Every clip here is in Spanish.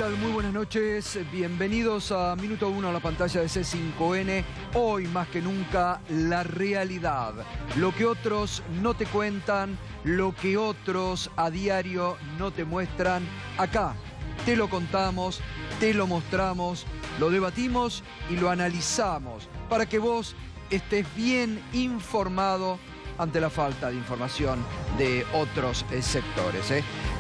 tal? Muy buenas noches. Bienvenidos a Minuto 1 a la pantalla de C5N. Hoy más que nunca la realidad. Lo que otros no te cuentan, lo que otros a diario no te muestran. Acá te lo contamos, te lo mostramos, lo debatimos y lo analizamos para que vos estés bien informado ante la falta de información de otros sectores.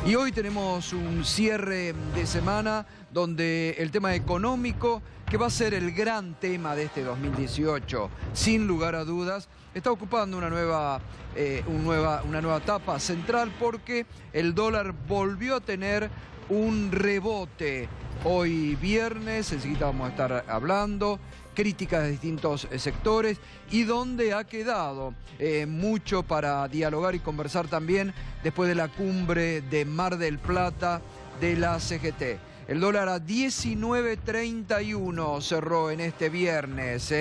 Y hoy tenemos un cierre de semana donde el tema económico, que va a ser el gran tema de este 2018, sin lugar a dudas, está ocupando una nueva etapa central porque el dólar volvió a tener un rebote. Hoy viernes, enseguida vamos a estar hablando, críticas de distintos sectores y donde ha quedado mucho para dialogar y conversar también después de la cumbre de Mar del Plata de la CGT. El dólar a 19.31 cerró en este viernes,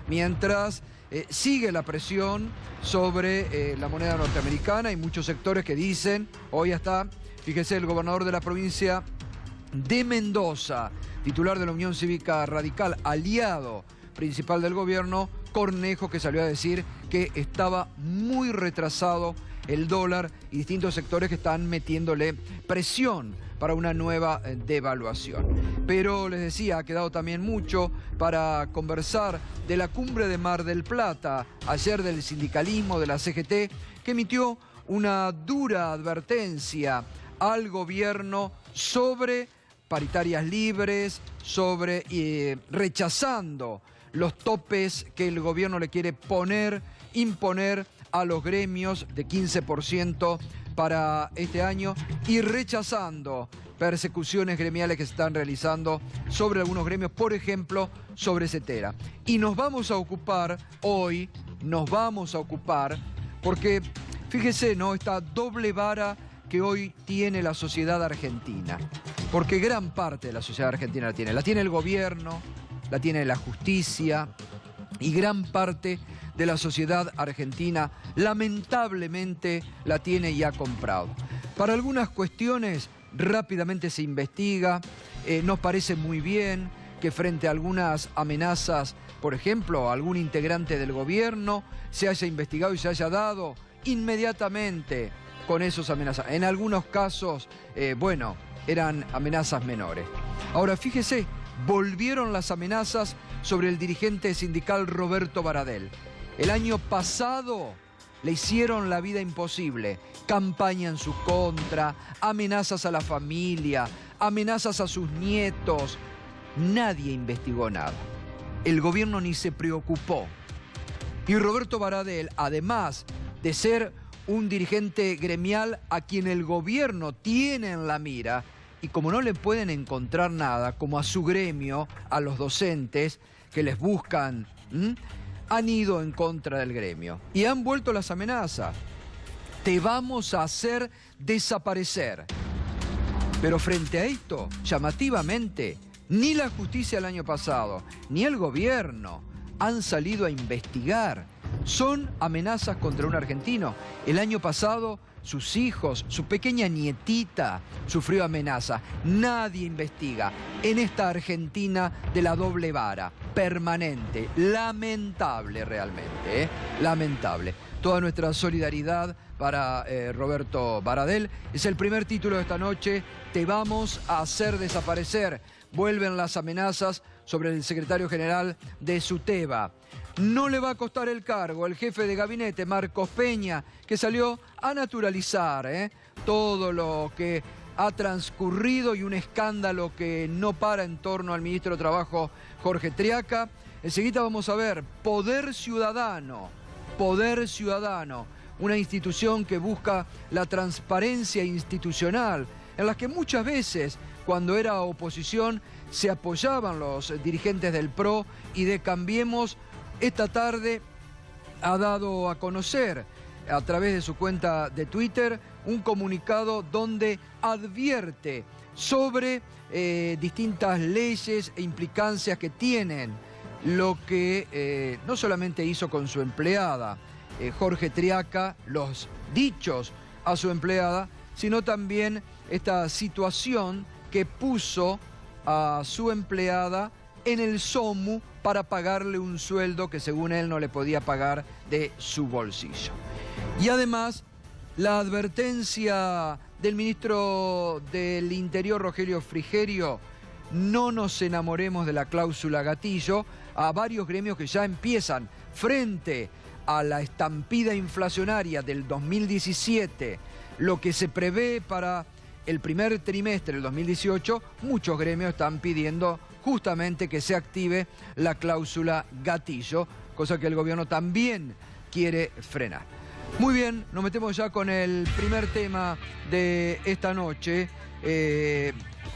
mientras sigue la presión sobre la moneda norteamericana. Hay muchos sectores que dicen, hoy está, fíjese, el gobernador de la provincia de Mendoza, titular de la Unión Cívica Radical, aliado principal del gobierno, Cornejo, que salió a decir que estaba muy retrasado el dólar y distintos sectores que están metiéndole presión para una nueva devaluación. Pero les decía, ha quedado también mucho para conversar de la cumbre de Mar del Plata, ayer del sindicalismo de la CGT, que emitió una dura advertencia al gobierno sobre paritarias libres, sobre rechazando los topes que el gobierno le quiere imponer a los gremios de 15% para este año y rechazando persecuciones gremiales que se están realizando sobre algunos gremios, por ejemplo, sobre Cetera. Y nos vamos a ocupar hoy, porque fíjese, ¿no?, esta doble vara que hoy tiene la sociedad argentina. Porque gran parte de la sociedad argentina la tiene el gobierno, la tiene la justicia y gran parte de la sociedad argentina lamentablemente la tiene y ha comprado. Para algunas cuestiones rápidamente se investiga, nos parece muy bien que frente a algunas amenazas, por ejemplo, a algún integrante del gobierno, se haya investigado y se haya dado inmediatamente con esos amenazas. En algunos casos, eran amenazas menores. Ahora, fíjese, volvieron las amenazas sobre el dirigente sindical Roberto Baradel. El año pasado le hicieron la vida imposible. Campaña en su contra, amenazas a la familia, amenazas a sus nietos. Nadie investigó nada. El gobierno ni se preocupó. Y Roberto Baradel, además de ser un dirigente gremial a quien el gobierno tiene en la mira, y como no le pueden encontrar nada, como a su gremio, a los docentes que les buscan, han ido en contra del gremio y han vuelto las amenazas. Te vamos a hacer desaparecer. Pero frente a esto, llamativamente, ni la justicia el año pasado, ni el gobierno han salido a investigar. Son amenazas contra un argentino. El año pasado, sus hijos, su pequeña nietita sufrió amenaza. Nadie investiga. En esta Argentina de la doble vara, permanente, lamentable realmente, lamentable. Toda nuestra solidaridad para Roberto Baradel. Es el primer título de esta noche. Te vamos a hacer desaparecer. Vuelven las amenazas sobre el secretario general de SUTEBA. No le va a costar el cargo el jefe de gabinete, Marcos Peña, que salió a naturalizar todo lo que ha transcurrido y un escándalo que no para en torno al ministro de Trabajo, Jorge Triaca. Enseguida vamos a ver Poder Ciudadano, una institución que busca la transparencia institucional, en la que muchas veces, cuando era oposición, se apoyaban los dirigentes del PRO y de Cambiemos. Esta tarde ha dado a conocer a través de su cuenta de Twitter un comunicado donde advierte sobre distintas leyes e implicancias que tienen lo que no solamente hizo con su empleada Jorge Triaca, los dichos a su empleada, sino también esta situación que puso a su empleada en el SOMU para pagarle un sueldo que según él no le podía pagar de su bolsillo. Y además, la advertencia del ministro del Interior, Rogelio Frigerio: no nos enamoremos de la cláusula gatillo, a varios gremios que ya empiezan frente a la estampida inflacionaria del 2017, lo que se prevé para el primer trimestre del 2018, muchos gremios están pidiendo justamente que se active la cláusula gatillo, cosa que el gobierno también quiere frenar. Muy bien, nos metemos ya con el primer tema de esta noche.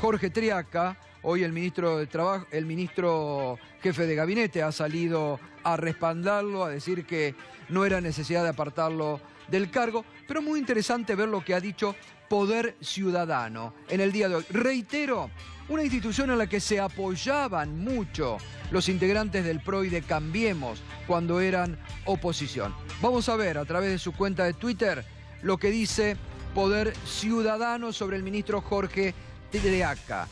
Jorge Triaca, hoy el ministro de Trabajo, el ministro jefe de gabinete, ha salido a respaldarlo, a decir que no era necesidad de apartarlo del cargo, pero muy interesante ver lo que ha dicho Poder Ciudadano en el día de hoy. Reitero, una institución en la que se apoyaban mucho los integrantes del PRO y de Cambiemos cuando eran oposición. Vamos a ver a través de su cuenta de Twitter lo que dice Poder Ciudadano sobre el ministro Jorge Triaca.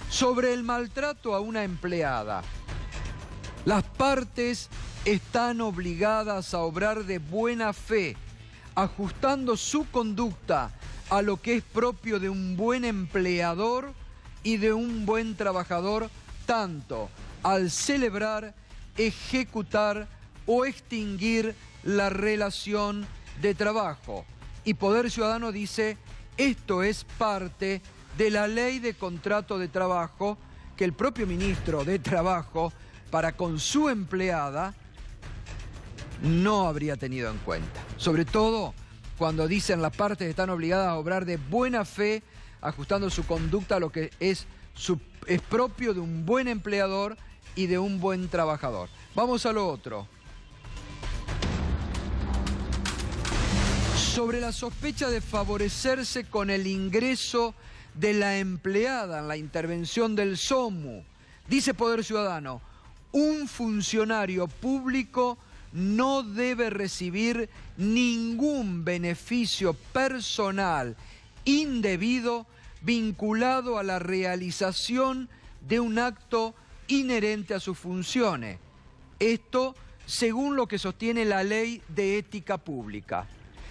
Sobre el maltrato a una empleada: las partes están obligadas a obrar de buena fe, ajustando su conducta a lo que es propio de un buen empleador y de un buen trabajador, tanto al celebrar, ejecutar o extinguir la relación de trabajo. Y Poder Ciudadano dice: esto es parte de la ley de contrato de trabajo que el propio ministro de Trabajo, para con su empleada, no habría tenido en cuenta. Sobre todo cuando dicen las partes están obligadas a obrar de buena fe, ajustando su conducta a lo que es propio de un buen empleador y de un buen trabajador. Vamos a lo otro. Sobre la sospecha de favorecerse con el ingreso de la empleada en la intervención del SOMU, dice Poder Ciudadano: un funcionario público no debe recibir ningún beneficio personal indebido vinculado a la realización de un acto inherente a sus funciones. Esto según lo que sostiene la Ley de Ética Pública.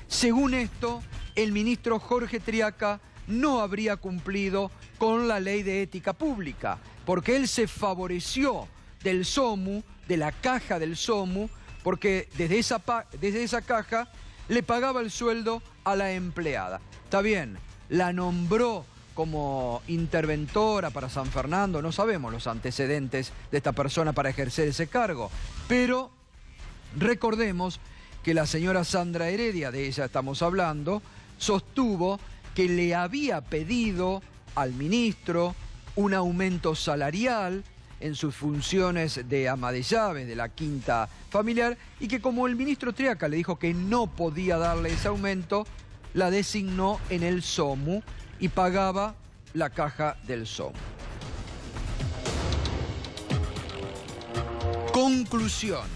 Según esto, el ministro Jorge Triaca no habría cumplido con la Ley de Ética Pública, porque él se favoreció del SOMU, de la caja del SOMU, porque desde esa caja le pagaba el sueldo a la empleada. Está bien, la nombró como interventora para San Fernando, no sabemos los antecedentes de esta persona para ejercer ese cargo, pero recordemos que la señora Sandra Heredia, de ella estamos hablando, sostuvo que le había pedido al ministro un aumento salarial en sus funciones de ama de llaves de la quinta familiar, y que como el ministro Triaca le dijo que no podía darle ese aumento, la designó en el SOMU y pagaba la caja del SOMU. Conclusión: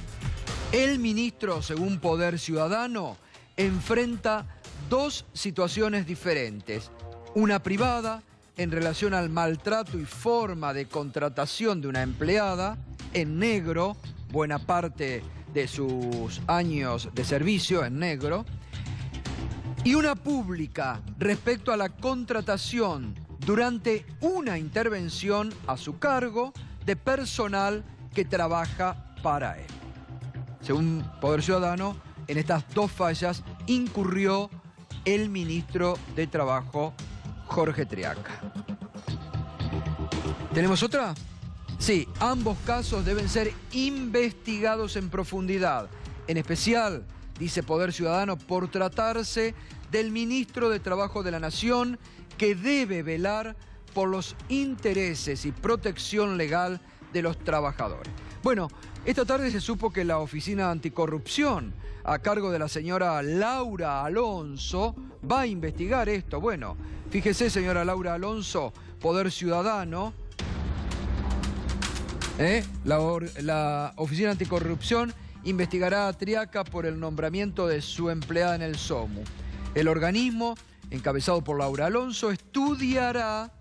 el ministro, según Poder Ciudadano, enfrenta dos situaciones diferentes. Una privada, en relación al maltrato y forma de contratación de una empleada, en negro, buena parte de sus años de servicio en negro, y una pública respecto a la contratación durante una intervención a su cargo de personal que trabaja para él. Según Poder Ciudadano, en estas dos fallas incurrió el ministro de Trabajo, Jorge Triaca. ¿Tenemos otra? Sí, ambos casos deben ser investigados en profundidad, en especial, dice Poder Ciudadano, por tratarse del ministro de Trabajo de la Nación, que debe velar por los intereses y protección legal de los trabajadores. Bueno, esta tarde se supo que la Oficina Anticorrupción, a cargo de la señora Laura Alonso, va a investigar esto. Bueno, fíjese, señora Laura Alonso, Poder Ciudadano, la Oficina Anticorrupción investigará a Triaca por el nombramiento de su empleada en el SOMU. El organismo, encabezado por Laura Alonso, estudiará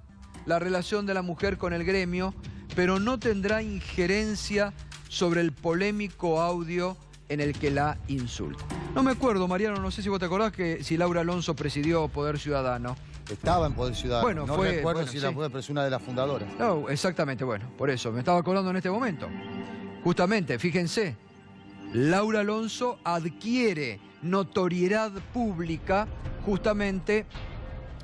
la relación de la mujer con el gremio, pero no tendrá injerencia sobre el polémico audio en el que la insulta. No me acuerdo, Mariano, no sé si vos te acordás que si Laura Alonso presidió Poder Ciudadano. Estaba en Poder Ciudadano. Bueno, no fue, recuerdo bueno, si sí. la fue, pero es una de las fundadoras. No, exactamente, bueno, por eso, me estaba acordando en este momento. Justamente, fíjense, Laura Alonso adquiere notoriedad pública justamente,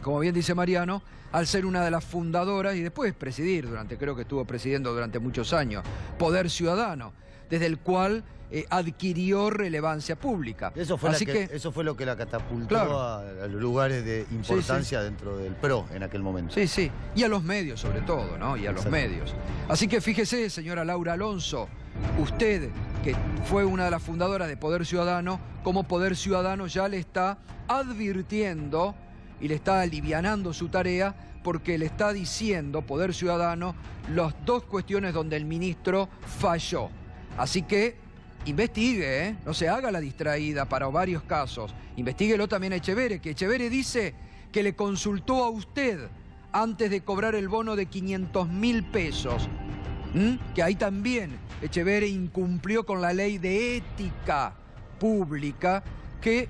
como bien dice Mariano, al ser una de las fundadoras y después presidir, creo que estuvo presidiendo durante muchos años, Poder Ciudadano, desde el cual adquirió relevancia pública. Eso fue lo que la catapultó, claro, a los lugares de importancia, sí, dentro del PRO en aquel momento. Sí, sí, y a los medios sobre todo, ¿no? Y a los medios. Así que fíjese, señora Laura Alonso, usted, que fue una de las fundadoras de Poder Ciudadano, como Poder Ciudadano ya le está advirtiendo y le está alivianando su tarea, porque le está diciendo, Poder Ciudadano, las dos cuestiones donde el ministro falló. Así que investigue, no se haga la distraída para varios casos. Investíguelo también a Echeverre, que Echeverre dice que le consultó a usted antes de cobrar el bono de 500.000 pesos. Que ahí también Echeverre incumplió con la ley de ética pública que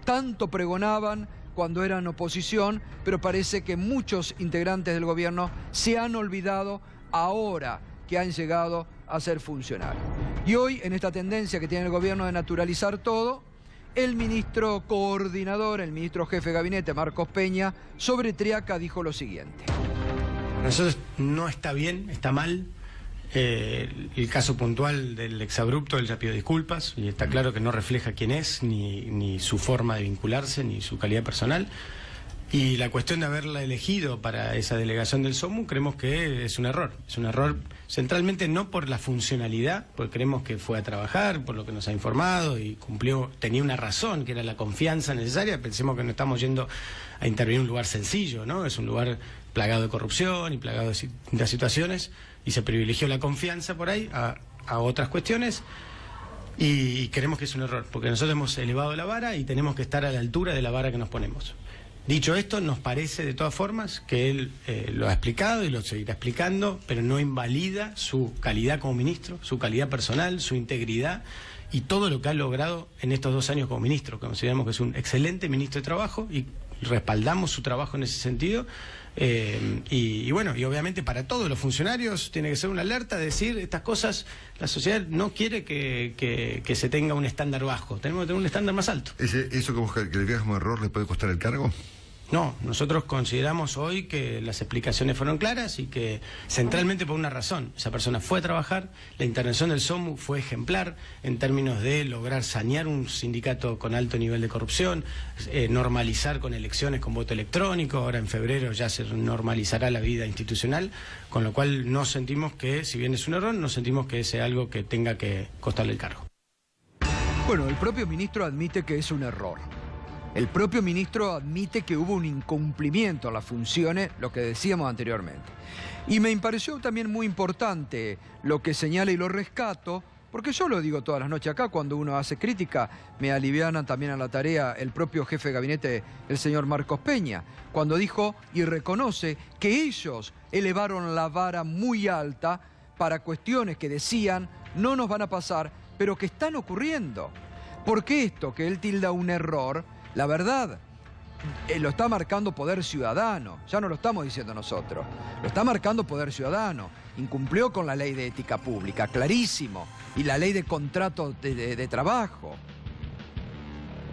tanto pregonaban cuando eran oposición, pero parece que muchos integrantes del gobierno se han olvidado ahora que han llegado a ser funcionarios. Y hoy, en esta tendencia que tiene el gobierno de naturalizar todo, el ministro coordinador, el ministro jefe de gabinete, Marcos Peña, sobre Triaca dijo lo siguiente. Nosotros no está bien, está mal. El caso puntual del exabrupto, él ya pidió disculpas y está claro que no refleja quién es, ni su forma de vincularse, ni su calidad personal. Y la cuestión de haberla elegido para esa delegación del SOMU creemos que es un error. Es un error centralmente no por la funcionalidad, porque creemos que fue a trabajar, por lo que nos ha informado y cumplió, tenía una razón, que era la confianza necesaria. Pensemos que no estamos yendo a intervenir en un lugar sencillo, ¿no? Es un lugar plagado de corrupción y plagado de distintas situaciones, y se privilegió la confianza por ahí a otras cuestiones. Y creemos que es un error, porque nosotros hemos elevado la vara y tenemos que estar a la altura de la vara que nos ponemos. Dicho esto, nos parece de todas formas que él lo ha explicado y lo seguirá explicando, pero no invalida su calidad como ministro, su calidad personal, su integridad y todo lo que ha logrado en estos 2 años como ministro. Consideramos que es un excelente ministro de Trabajo y respaldamos su trabajo en ese sentido. Y bueno, y obviamente para todos los funcionarios tiene que ser una alerta de decir estas cosas. La sociedad no quiere que se tenga un estándar bajo, tenemos que tener un estándar más alto. ¿Eso que vos calificás como error le puede costar el cargo? No, nosotros consideramos hoy que las explicaciones fueron claras y que centralmente por una razón. Esa persona fue a trabajar, la intervención del SOMU fue ejemplar en términos de lograr sanear un sindicato con alto nivel de corrupción, normalizar con elecciones con voto electrónico, ahora en febrero ya se normalizará la vida institucional, con lo cual no sentimos que, si bien es un error, no sentimos que sea algo que tenga que costarle el cargo. Bueno, el propio ministro admite que es un error. El propio ministro admite que hubo un incumplimiento en las funciones, lo que decíamos anteriormente. Y me pareció también muy importante lo que señala y lo rescato, porque yo lo digo todas las noches acá, cuando uno hace crítica, me alivianan también a la tarea el propio jefe de gabinete, el señor Marcos Peña, cuando dijo y reconoce que ellos elevaron la vara muy alta para cuestiones que decían no nos van a pasar, pero que están ocurriendo. Porque esto que él tilda un error, la verdad, lo está marcando Poder Ciudadano, ya no lo estamos diciendo nosotros, lo está marcando Poder Ciudadano. Incumplió con la ley de ética pública, clarísimo, y la ley de contratos de trabajo.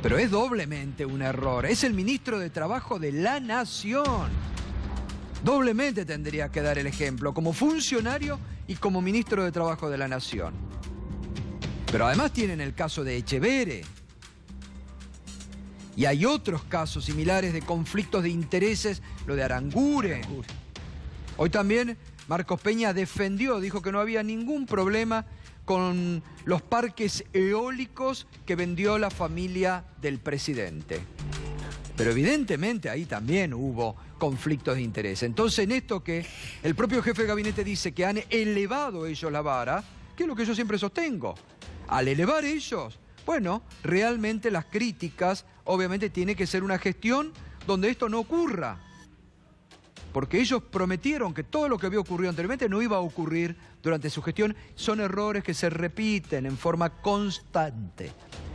Pero es doblemente un error, es el ministro de Trabajo de la Nación. Doblemente tendría que dar el ejemplo, como funcionario y como ministro de Trabajo de la Nación. Pero además tienen el caso de Echeverre. Y hay otros casos similares de conflictos de intereses, lo de Aranguren. Hoy también Marcos Peña defendió, dijo que no había ningún problema con los parques eólicos que vendió la familia del presidente. Pero evidentemente ahí también hubo conflictos de interés. Entonces en esto que el propio jefe de gabinete dice que han elevado ellos la vara, que es lo que yo siempre sostengo, al elevar ellos, bueno, realmente las críticas, obviamente tiene que ser una gestión donde esto no ocurra. porque ellos prometieron que todo lo que había ocurrido anteriormente no iba a ocurrir durante su gestión. Son errores que se repiten en forma constante.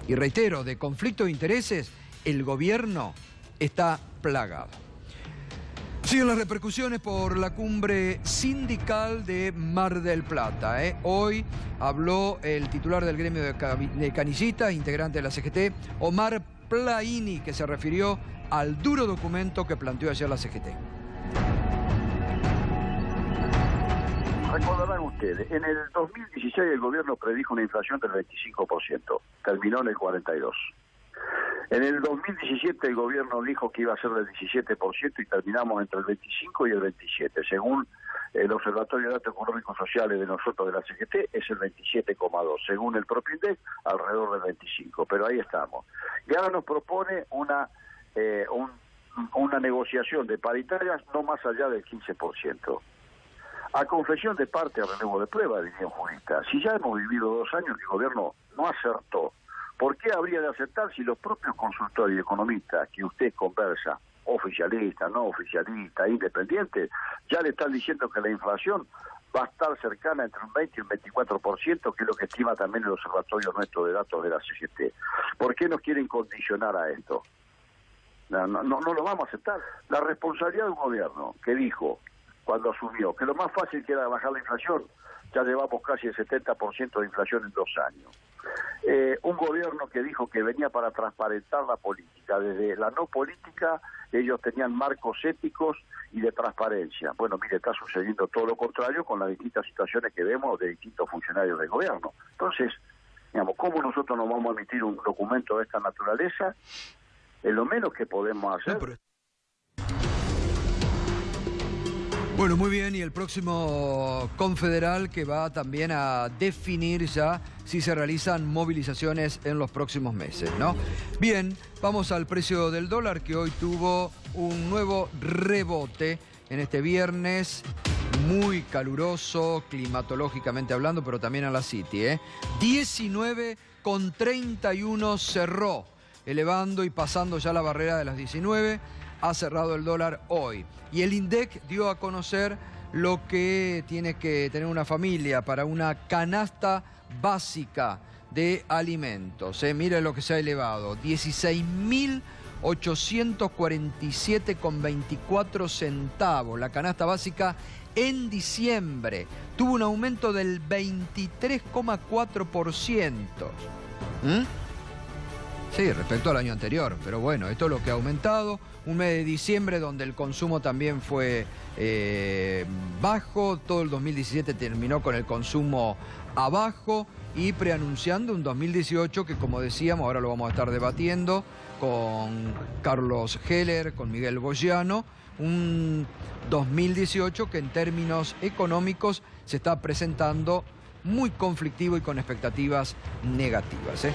Y reitero, de conflicto de intereses, el gobierno está plagado. Siguen las repercusiones por la cumbre sindical de Mar del Plata. Hoy habló el titular del gremio de canillistas, integrante de la CGT, Omar Plaini, que se refirió al duro documento que planteó ayer la CGT. Recordarán ustedes, en el 2016 el gobierno predijo una inflación del 25%, terminó en el 42%. En el 2017 el gobierno dijo que iba a ser del 17% y terminamos entre el 25 y el 27. Según el Observatorio de Datos Económicos Sociales de nosotros de la CGT es el 27,2. Según el propio INDEC, alrededor del 25. Pero ahí estamos. Y ahora nos propone una negociación de paritarias no más allá del 15%. A confesión de parte, a relevo de prueba, diría un jurista. Si ya hemos vivido 2 años que el gobierno no acertó, ¿por qué habría de aceptar si los propios consultores y economistas que usted conversa, oficialistas, no oficialistas, independientes, ya le están diciendo que la inflación va a estar cercana entre un 20 y un 24%, que es lo que estima también el Observatorio nuestro de datos de la CGT? ¿Por qué nos quieren condicionar a esto? No lo vamos a aceptar. La responsabilidad de un gobierno que dijo, cuando asumió, que lo más fácil que era bajar la inflación, ya llevamos casi el 70% de inflación en 2 años. Un gobierno que dijo que venía para transparentar la política. Desde la no política, ellos tenían marcos éticos y de transparencia. Bueno, mire, está sucediendo todo lo contrario con las distintas situaciones que vemos de distintos funcionarios del gobierno. Entonces, digamos, ¿cómo nosotros nos vamos a emitir un documento de esta naturaleza? Es lo menos que podemos hacer. Bueno, muy bien, y el próximo confederal que va también a definir ya si se realizan movilizaciones en los próximos meses, ¿no? Bien, vamos al precio del dólar, que hoy tuvo un nuevo rebote en este viernes, muy caluroso, climatológicamente hablando, pero también a la City, 19,31 cerró, elevando y pasando ya la barrera de las 19. Ha cerrado el dólar hoy. Y el INDEC dio a conocer lo que tiene que tener una familia para una canasta básica de alimentos. Miren lo que se ha elevado, 16.847,24 centavos. La canasta básica en diciembre tuvo un aumento del 23,4%. Sí, respecto al año anterior, pero bueno, esto es lo que ha aumentado. Un mes de diciembre donde el consumo también fue bajo, todo el 2017 terminó con el consumo abajo y preanunciando un 2018 que, como decíamos, ahora lo vamos a estar debatiendo con Carlos Heller, con Miguel Bogiano, un 2018 que en términos económicos se está presentando muy conflictivo y con expectativas negativas.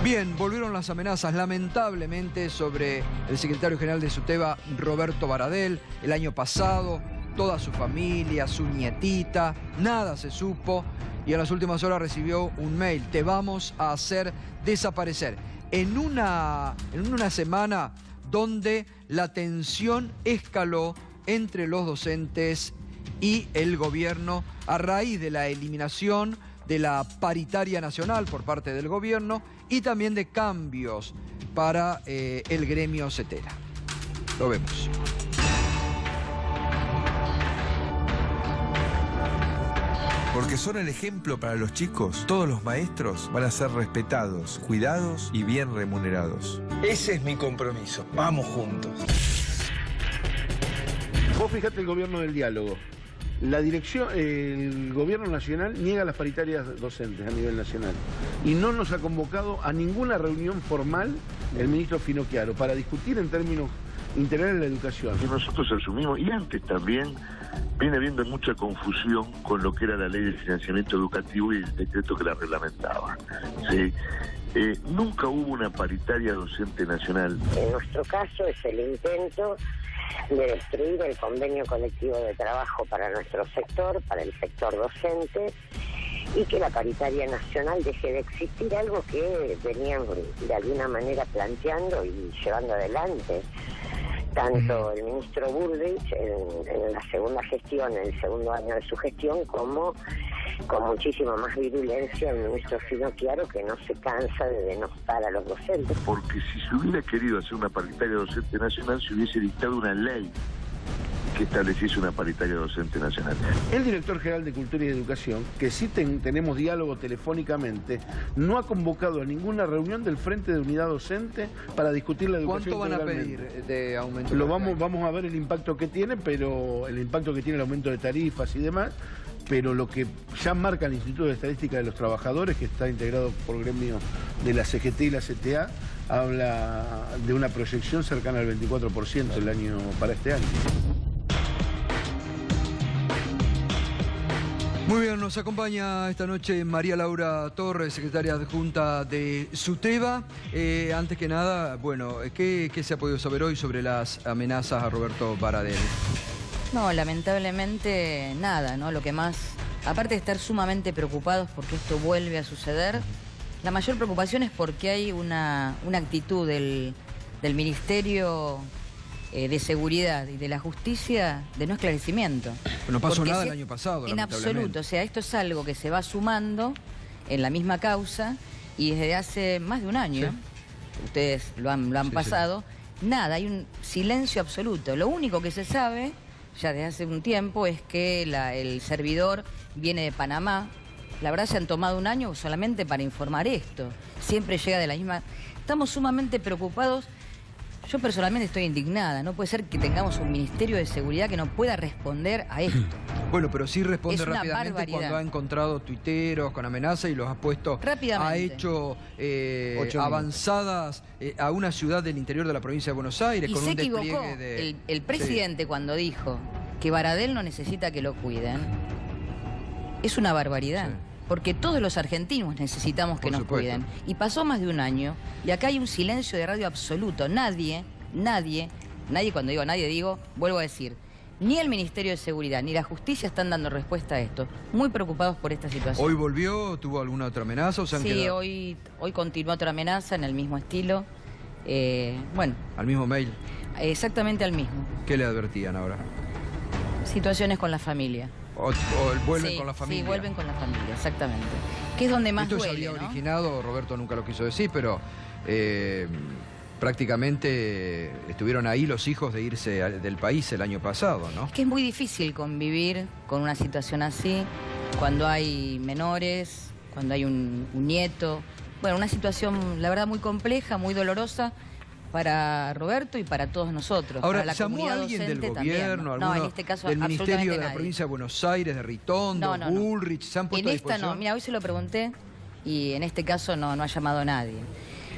Bien, volvieron las amenazas, lamentablemente, sobre el secretario general de SUTEBA, Roberto Baradel. El año pasado, toda su familia, su nietita, nada se supo. Y en las últimas horas recibió un mail: te vamos a hacer desaparecer. En una semana donde la tensión escaló entre los docentes y el gobierno a raíz de la eliminación de la paritaria nacional por parte del gobierno y también de cambios para el gremio CETERA. Lo vemos. Porque son el ejemplo para los chicos, todos los maestros van a ser respetados, cuidados y bien remunerados. Ese es mi compromiso. Vamos juntos. Vos fijate el gobierno del diálogo. La dirección, el gobierno nacional niega las paritarias docentes a nivel nacional y no nos ha convocado a ninguna reunión formal el ministro Finocchiaro para discutir en términos integrales la educación. Y nosotros asumimos, y antes también, viene habiendo mucha confusión con lo que era la ley de financiamiento educativo y el decreto que la reglamentaba. ¿Sí? Nunca hubo una paritaria docente nacional. En nuestro caso es el intento de destruir el convenio colectivo de trabajo para nuestro sector, para el sector docente, y que la paritaria nacional deje de existir, algo que venían de alguna manera planteando y llevando adelante tanto el ministro Bullrich en la segunda gestión, en el segundo año de su gestión, como con muchísima más virulencia el ministro Finocchiaro, que no se cansa de denostar a los docentes. Porque si se hubiera querido hacer una paritaria docente nacional, se hubiese dictado una ley que estableciese una paritaria docente nacional. El director general de Cultura y Educación, que sí tenemos diálogo telefónicamente, no ha convocado a ninguna reunión del Frente de Unidad Docente para discutir la educación. ¿Cuánto van a pedir de aumento? Vamos a ver el impacto que tiene, pero el impacto que tiene el aumento de tarifas y demás. Pero lo que ya marca el Instituto de Estadística de los Trabajadores, que está integrado por gremio de la CGT y la CTA, habla de una proyección cercana al 24% el año para este año. Muy bien, nos acompaña esta noche María Laura Torres, secretaria adjunta de SUTEBA. Antes que nada, bueno, ¿qué se ha podido saber hoy sobre las amenazas a Roberto Baradel? No, lamentablemente nada, ¿no? Lo que más, aparte de estar sumamente preocupados porque esto vuelve a suceder, la mayor preocupación es porque hay una actitud del Ministerio de Seguridad y de la Justicia de no esclarecimiento. No pasó nada el año pasado, en absoluto, o sea, esto es algo que se va sumando en la misma causa y desde hace más de un año, sí. Ustedes lo han pasado, nada, hay un silencio absoluto. Lo único que se sabe ya desde hace un tiempo es que el servidor viene de Panamá. La verdad se han tomado un año solamente para informar esto. Siempre llega de la misma... Estamos sumamente preocupados. Yo personalmente estoy indignada. No puede ser que tengamos un Ministerio de Seguridad que no pueda responder a esto. Bueno, pero sí responde Es una rápidamente barbaridad. cuando ha encontrado tuiteros con amenaza y los ha puesto... Rápidamente. Ha hecho avanzadas a una ciudad del interior de la provincia de Buenos Aires Y con se un despliegue equivocó. de... El presidente cuando dijo que Baradel no necesita que lo cuiden, es una barbaridad. Sí. Porque todos los argentinos necesitamos que Por nos supuesto. cuiden. Y pasó más de un año y acá hay un silencio de radio absoluto. Nadie, cuando digo nadie digo, vuelvo a decir, ni el Ministerio de Seguridad ni la Justicia están dando respuesta a esto. Muy preocupados por esta situación. ¿Hoy volvió? ¿Tuvo alguna otra amenaza o se han Sí, quedado? hoy continuó otra amenaza en el mismo estilo. Bueno, ¿Al mismo mail? exactamente al mismo. ¿Qué le advertían ahora? Situaciones con la familia. ¿O vuelven Sí, con la familia? Sí, vuelven con la familia, exactamente. Que es donde más Esto duele, se había ¿no? originado, Roberto nunca lo quiso decir, pero prácticamente estuvieron ahí los hijos de irse del país el año pasado, ¿no? Es que es muy difícil convivir con una situación así, cuando hay menores, cuando hay un nieto. Bueno, una situación, la verdad, muy compleja, muy dolorosa para Roberto y para todos nosotros. Ahora, para la ¿llamó a comunidad alguien del docente gobierno, también. No, alguno en este caso del Ministerio absolutamente de la nadie. Provincia de Buenos Aires, de Ritondo, No. Bullrich, se han puesto En a esta disposición? no, mira, hoy se lo pregunté y en este caso no ha llamado a nadie.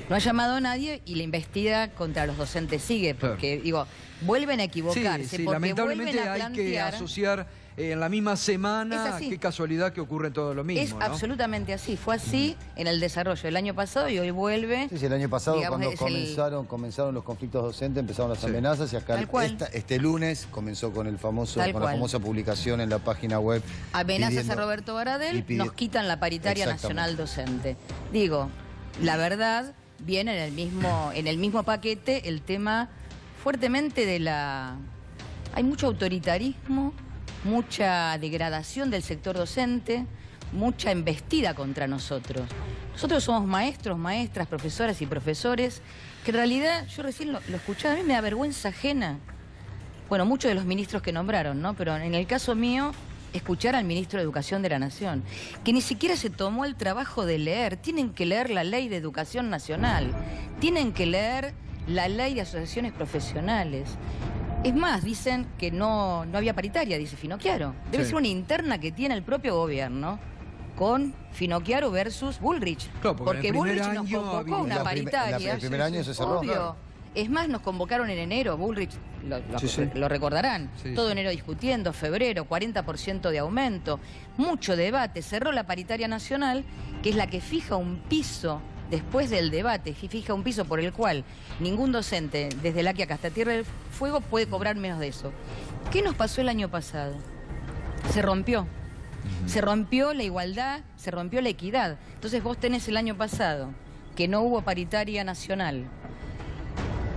No ha llamado a nadie y la investida contra los docentes sigue, porque, digo, vuelven a equivocarse. Sí, porque lamentablemente vuelven a hay que plantear... asociar en la misma semana, Es así. qué casualidad que ocurre todo lo mismo, Es ¿no? absolutamente así. Fue así en el desarrollo del año pasado y hoy vuelve. Sí, el año pasado digamos, cuando comenzaron los conflictos docentes, empezaron las amenazas y acá Tal cual. este lunes comenzó con la famosa publicación en la página web. Amenazas a Roberto Baradel, nos quitan la paritaria nacional docente. Digo, la verdad, viene en el mismo paquete el tema fuertemente de la... Hay mucho autoritarismo, mucha degradación del sector docente, mucha embestida contra nosotros. Nosotros somos maestros, maestras, profesoras y profesores, que en realidad, yo recién lo escuchaba, a mí me da vergüenza ajena. Bueno, muchos de los ministros que nombraron, ¿no? Pero en el caso mío, escuchar al ministro de Educación de la Nación, que ni siquiera se tomó el trabajo de leer. Tienen que leer la Ley de Educación Nacional, tienen que leer la Ley de Asociaciones Profesionales. Es más, dicen que no había paritaria, dice Finocchiaro. Debe ser una interna que tiene el propio gobierno con Finocchiaro versus Bullrich. Claro, porque en el primer Bullrich nos año convocó una paritaria. El primer año se cerró. Obvio. Es más, nos convocaron en enero, Bullrich, lo recordarán, todo enero discutiendo, febrero, 40% de aumento, mucho debate, cerró la paritaria nacional, que es la que fija un piso, después del debate, fija un piso por el cual ningún docente, desde La Quiaca hasta Tierra del Fuego, puede cobrar menos de eso. ¿Qué nos pasó el año pasado? Se rompió. Se rompió la igualdad, se rompió la equidad. Entonces vos tenés el año pasado que no hubo paritaria nacional,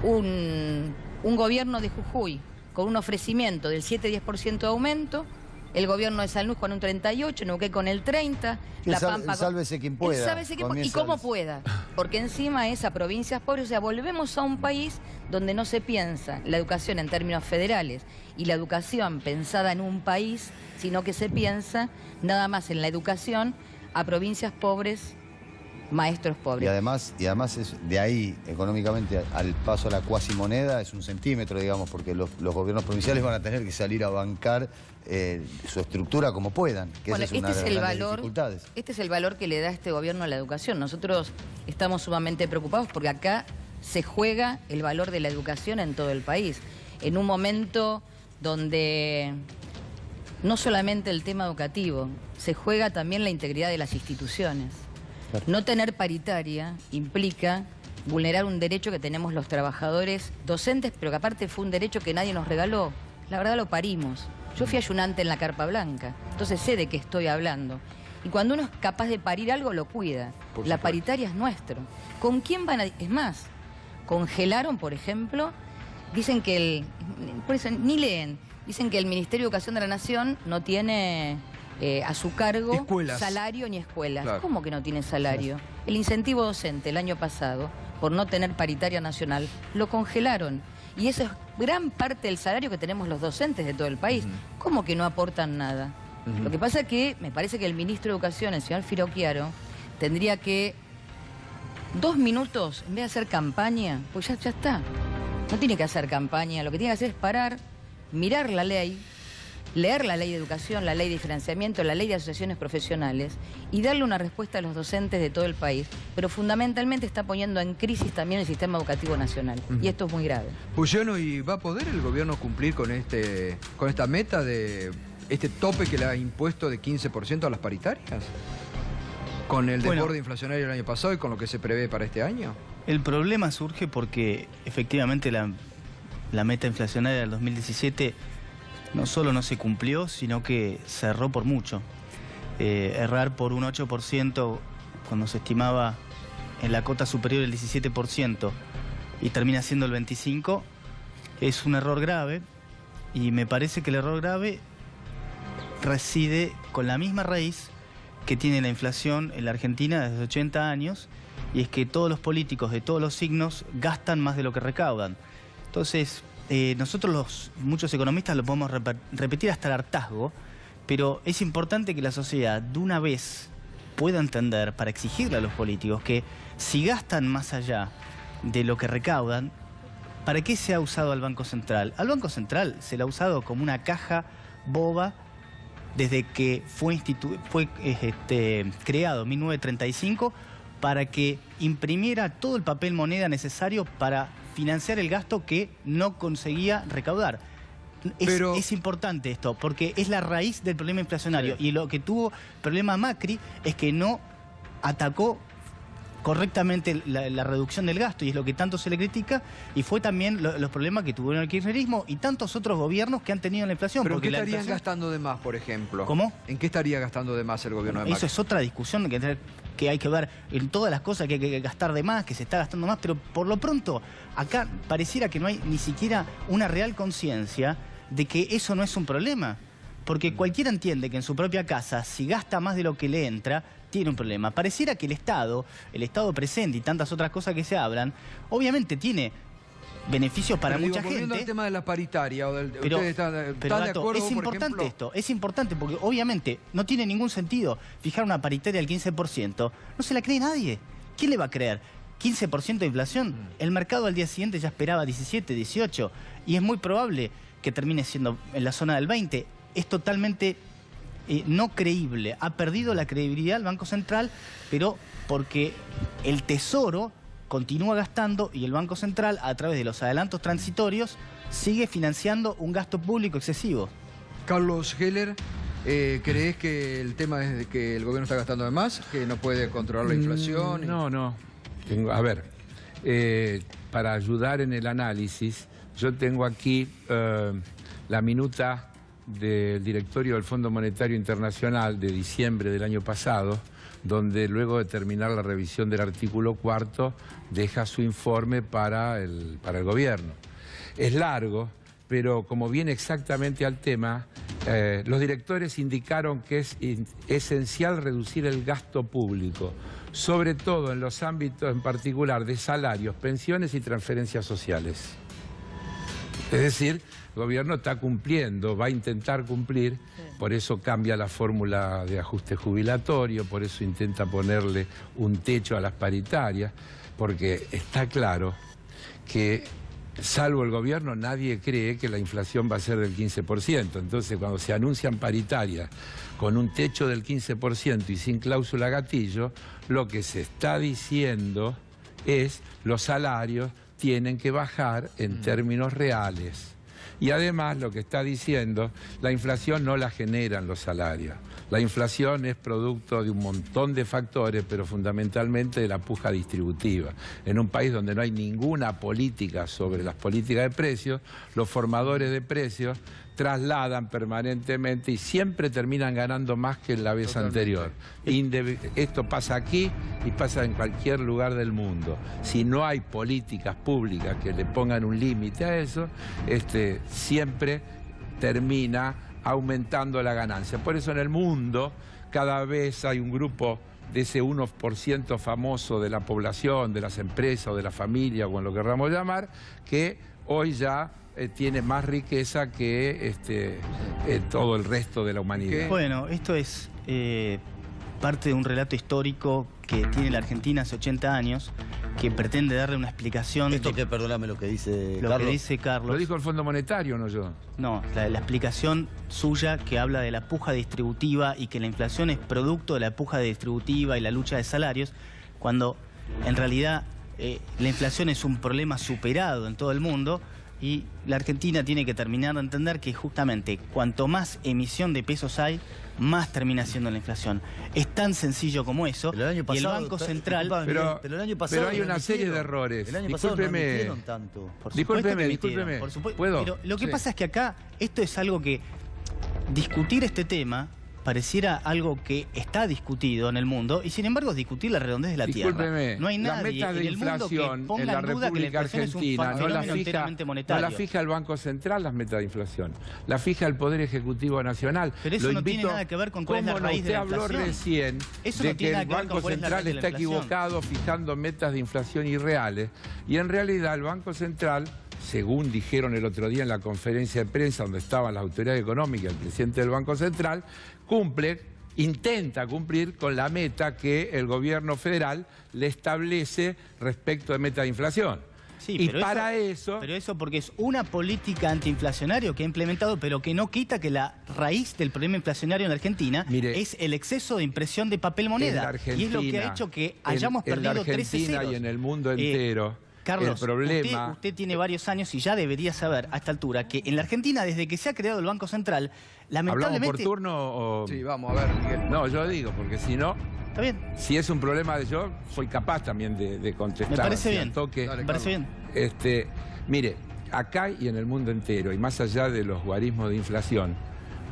un un gobierno de Jujuy con un ofrecimiento del 7-10% de aumento, el gobierno de San Luis con un 38%, Neuquén con el 30%, La Pampa con... Sálvese quien pueda. Sálvese quien y cómo pueda, porque encima es a provincias pobres, o sea, volvemos a un país donde no se piensa la educación en términos federales y la educación pensada en un país, sino que se piensa nada más en la educación a provincias pobres, maestros pobres. Y además es de ahí, económicamente, al paso a la cuasimoneda, es un centímetro, digamos, porque los gobiernos provinciales van a tener que salir a bancar su estructura como puedan, que bueno, esa es una de las grandes dificultades. Este es el valor que le da este gobierno a la educación. Nosotros estamos sumamente preocupados porque acá se juega el valor de la educación en todo el país. En un momento donde no solamente el tema educativo, se juega también la integridad de las instituciones. Claro. No tener paritaria implica vulnerar un derecho que tenemos los trabajadores docentes, pero que aparte fue un derecho que nadie nos regaló. La verdad lo parimos. Yo fui ayunante en la Carpa Blanca, entonces sé de qué estoy hablando. Y cuando uno es capaz de parir algo, lo cuida. La paritaria es nuestro. ¿Con quién van a...? Es más, congelaron, por ejemplo, dicen que por eso ni leen, dicen que el Ministerio de Educación de la Nación no tiene a su cargo escuelas, salario ni escuelas. Claro. ¿Cómo que no tiene salario? El incentivo docente el año pasado, por no tener paritaria nacional, lo congelaron. Y eso es gran parte del salario que tenemos los docentes de todo el país. ¿Cómo que no aportan nada? Lo que pasa es que me parece que el ministro de Educación, el señor Finocchiaro, tendría que 2 minutos, en vez de hacer campaña, pues ya está. No tiene que hacer campaña, lo que tiene que hacer es parar, mirar la ley, leer la ley de educación, la ley de financiamiento, la ley de asociaciones profesionales y darle una respuesta a los docentes de todo el país. Pero fundamentalmente está poniendo en crisis también el sistema educativo nacional. Y esto es muy grave. Pugliano, ¿y va a poder el gobierno cumplir con esta meta de este tope que le ha impuesto de 15% a las paritarias? ¿Con el desborde inflacionario el año pasado y con lo que se prevé para este año? El problema surge porque efectivamente la meta inflacionaria del 2017 no solo no se cumplió, sino que se erró por mucho. Errar por un 8% cuando se estimaba en la cota superior el 17% y termina siendo el 25%, es un error grave, y me parece que el error grave reside con la misma raíz que tiene la inflación en la Argentina desde 80 años, y es que todos los políticos de todos los signos gastan más de lo que recaudan. Entonces, nosotros muchos economistas lo podemos repetir hasta el hartazgo, pero es importante que la sociedad de una vez pueda entender, para exigirle a los políticos, que si gastan más allá de lo que recaudan, ¿para qué se ha usado al Banco Central? Al Banco Central se le ha usado como una caja boba desde que fue creado en 1935 para que imprimiera todo el papel moneda necesario para financiar el gasto que no conseguía recaudar. Es importante esto, porque es la raíz del problema inflacionario. Sí. Y lo que tuvo problema Macri es que no atacó correctamente la reducción del gasto, y es lo que tanto se le critica, y fue también los problemas que tuvieron el kirchnerismo y tantos otros gobiernos que han tenido la inflación. ¿Pero qué estarían gastando de más, por ejemplo? ¿Cómo? ¿En qué estaría gastando de más el gobierno de Macri? Eso es otra discusión que hay que ver en todas las cosas que hay que gastar de más, que se está gastando más, pero por lo pronto acá pareciera que no hay ni siquiera una real conciencia de que eso no es un problema. Porque cualquiera entiende que en su propia casa, si gasta más de lo que le entra, tiene un problema. Pareciera que el Estado presente y tantas otras cosas que se hablan, obviamente tiene beneficios para mucha gente. Volviendo al tema de la paritaria, pero ¿ustedes están de acuerdo, es importante esto, es importante porque obviamente no tiene ningún sentido fijar una paritaria al 15%. No se la cree nadie. ¿Quién le va a creer? 15% de inflación. El mercado al día siguiente ya esperaba 17, 18, y es muy probable que termine siendo en la zona del 20. Es totalmente no creíble. Ha perdido la credibilidad el Banco Central, pero porque el Tesoro continúa gastando y el Banco Central, a través de los adelantos transitorios, sigue financiando un gasto público excesivo. Carlos Heller, ¿crees que el tema es de que el gobierno está gastando de más, que no puede controlar la inflación? No. A ver, para ayudar en el análisis, yo tengo aquí la minuta del directorio del Fondo Monetario Internacional de diciembre del año pasado, donde luego de terminar la revisión del artículo 4 deja su informe para el gobierno. es largo, pero como viene exactamente al tema, los directores indicaron que es esencial reducir el gasto público, sobre todo en los ámbitos en particular de salarios, pensiones y transferencias sociales. Es decir, el gobierno está cumpliendo, va a intentar cumplir, por eso cambia la fórmula de ajuste jubilatorio, por eso intenta ponerle un techo a las paritarias, porque está claro que, salvo el gobierno, nadie cree que la inflación va a ser del 15%. Entonces, cuando se anuncian paritarias con un techo del 15% y sin cláusula gatillo, lo que se está diciendo es los salarios tienen que bajar en términos reales. Y además lo que está diciendo, la inflación no la generan los salarios. La inflación es producto de un montón de factores, pero fundamentalmente de la puja distributiva. En un país donde no hay ninguna política sobre las políticas de precios, los formadores de precios trasladan permanentemente y siempre terminan ganando más que en la vez anterior. Esto pasa aquí y pasa en cualquier lugar del mundo. Si no hay políticas públicas que le pongan un límite a eso, siempre termina aumentando la ganancia. Por eso en el mundo cada vez hay un grupo de ese 1% famoso de la población, de las empresas o de la familia, o como lo querramos llamar, que hoy ya tiene más riqueza que todo el resto de la humanidad. Bueno, esto es parte de un relato histórico que tiene la Argentina hace 80 años, que pretende darle una explicación... Esto que, perdóname, lo que dice Carlos. Lo que dice Carlos. ¿Lo dijo el Fondo Monetario, no yo? No, la explicación suya que habla de la puja distributiva y que la inflación es producto de la puja distributiva y la lucha de salarios, cuando en realidad la inflación es un problema superado en todo el mundo. Y la Argentina tiene que terminar de entender que justamente cuanto más emisión de pesos hay, más termina siendo la inflación. Es tan sencillo como eso. Pero el año pasado, y el Banco Central... Pero el año pasado pero hay una serie de errores. El año pasado no emitieron tanto. Discúlpeme. Por supuesto. ¿Puedo? Pero lo que pasa es que acá esto es algo que... Discutir este tema pareciera algo que está discutido en el mundo y sin embargo discutir la redondez de la Tierra. No hay nadie en el mundo que ponga en duda que la inflación es un fenómeno enteramente monetario. No la fija el Banco Central las metas de inflación, la fija el Poder Ejecutivo Nacional. Pero eso no tiene nada que ver con cuál es la raíz de la inflación. Usted habló recién de que el Banco Central está equivocado fijando metas de inflación irreales y en realidad el Banco Central, según dijeron el otro día en la conferencia de prensa donde estaban las autoridades económicas, el presidente del Banco Central, intenta cumplir con la meta que el gobierno federal le establece respecto de meta de inflación. Sí, y pero para eso... Pero eso porque es una política antiinflacionaria que ha implementado, pero que no quita que la raíz del problema inflacionario en Argentina es el exceso de impresión de papel moneda. Y es lo que ha hecho que hayamos perdido 13 ceros. Y en el mundo entero... Carlos, el problema... usted tiene varios años y ya debería saber a esta altura que en la Argentina, desde que se ha creado el Banco Central, lamentablemente... ¿Hablamos por turno o...? Sí, vamos a ver, Miguel. No, yo digo, porque si no... Está bien. Si es un problema de yo, soy capaz también de contestar. Me parece bien. Dale, me parece bien. Mire, acá y en el mundo entero, y más allá de los guarismos de inflación,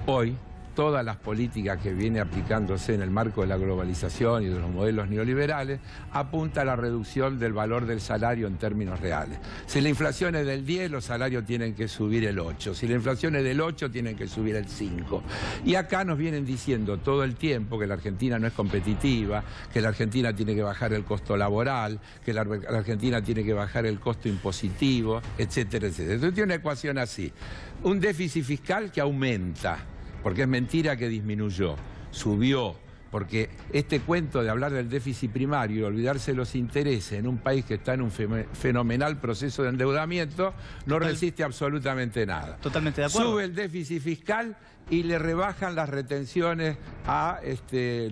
hoy todas las políticas que viene aplicándose en el marco de la globalización y de los modelos neoliberales apunta a la reducción del valor del salario en términos reales. Si la inflación es del 10, los salarios tienen que subir el 8. Si la inflación es del 8, tienen que subir el 5. Y acá nos vienen diciendo todo el tiempo que la Argentina no es competitiva, que la Argentina tiene que bajar el costo laboral, que la Argentina tiene que bajar el costo impositivo, etcétera, etcétera. Entonces tiene una ecuación así. Un déficit fiscal que aumenta, porque es mentira que disminuyó, subió, porque este cuento de hablar del déficit primario y olvidarse de los intereses en un país que está en un fenomenal proceso de endeudamiento no resiste absolutamente nada. Totalmente de acuerdo. Sube el déficit fiscal y le rebajan las retenciones a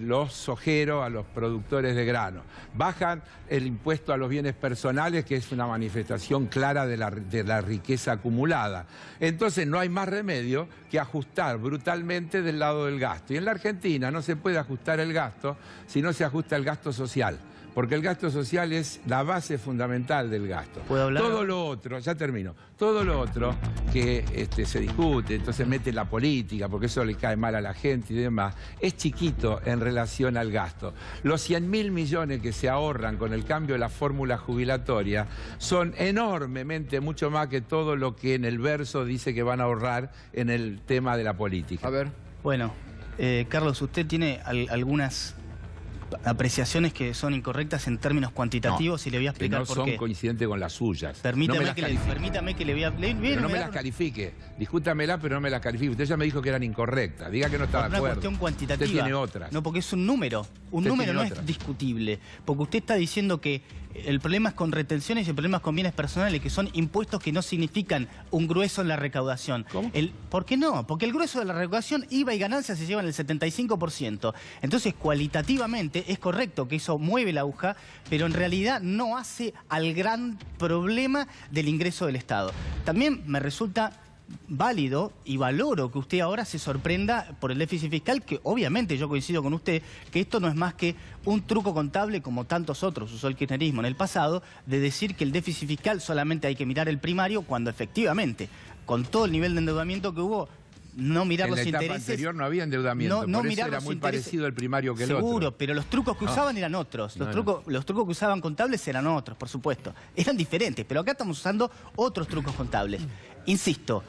los sojeros, a los productores de grano. Bajan el impuesto a los bienes personales, que es una manifestación clara de la riqueza acumulada. Entonces no hay más remedio que ajustar brutalmente del lado del gasto. Y en la Argentina no se puede ajustar el gasto si no se ajusta el gasto social. porque el gasto social es la base fundamental del gasto. ¿Puedo hablar? Todo lo otro, ya termino, todo lo otro que se discute, entonces mete la política, porque eso le cae mal a la gente y demás, es chiquito en relación al gasto. Los 100.000 millones que se ahorran con el cambio de la fórmula jubilatoria son enormemente mucho más que todo lo que en el verso dice que van a ahorrar en el tema de la política. A ver. Bueno, Carlos, usted tiene algunas apreciaciones que son incorrectas en términos cuantitativos, y le voy a explicar por qué. Que no son coincidentes con las suyas. Permítame que le voy a... no me las califique. Discúltamela, pero no me las califique. Usted ya me dijo que eran incorrectas. Diga que no está de acuerdo. Una cuestión cuantitativa. Usted tiene otras. No, porque es un número. Un número no es discutible. Porque usted está diciendo que el problema es con retenciones y el problema es con bienes personales, que son impuestos que no significan un grueso en la recaudación. ¿Cómo? ¿Por qué no? Porque el grueso de la recaudación, IVA y ganancias, se llevan el 75%. Entonces, cualitativamente, es correcto que eso mueve la aguja, pero en realidad no hace al gran problema del ingreso del Estado. También me resulta válido y valoro que usted ahora se sorprenda por el déficit fiscal, que obviamente yo coincido con usted que esto no es más que un truco contable, como tantos otros usó el kirchnerismo en el pasado, de decir que el déficit fiscal solamente hay que mirar el primario, cuando efectivamente, con todo el nivel de endeudamiento que hubo, no mirar los intereses. En la etapa anterior no había endeudamiento, no por mirar eso era muy intereses, parecido el primario que el otro. Seguro, pero los trucos que usaban eran otros. Los trucos que usaban contables eran otros, por supuesto. Eran diferentes, pero acá estamos usando otros trucos contables. Insisto,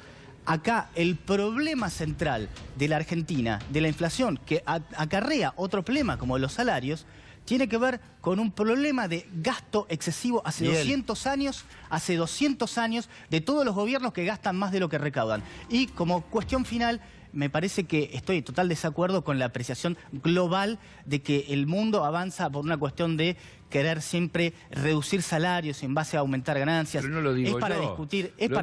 acá el problema central de la Argentina, de la inflación, que acarrea otro problema como los salarios, tiene que ver con un problema de gasto excesivo hace 200 años, de todos los gobiernos que gastan más de lo que recaudan. Y como cuestión final, me parece que estoy en total desacuerdo con la apreciación global de que el mundo avanza por una cuestión de querer siempre reducir salarios en base a aumentar ganancias. Pero no lo digo es para yo.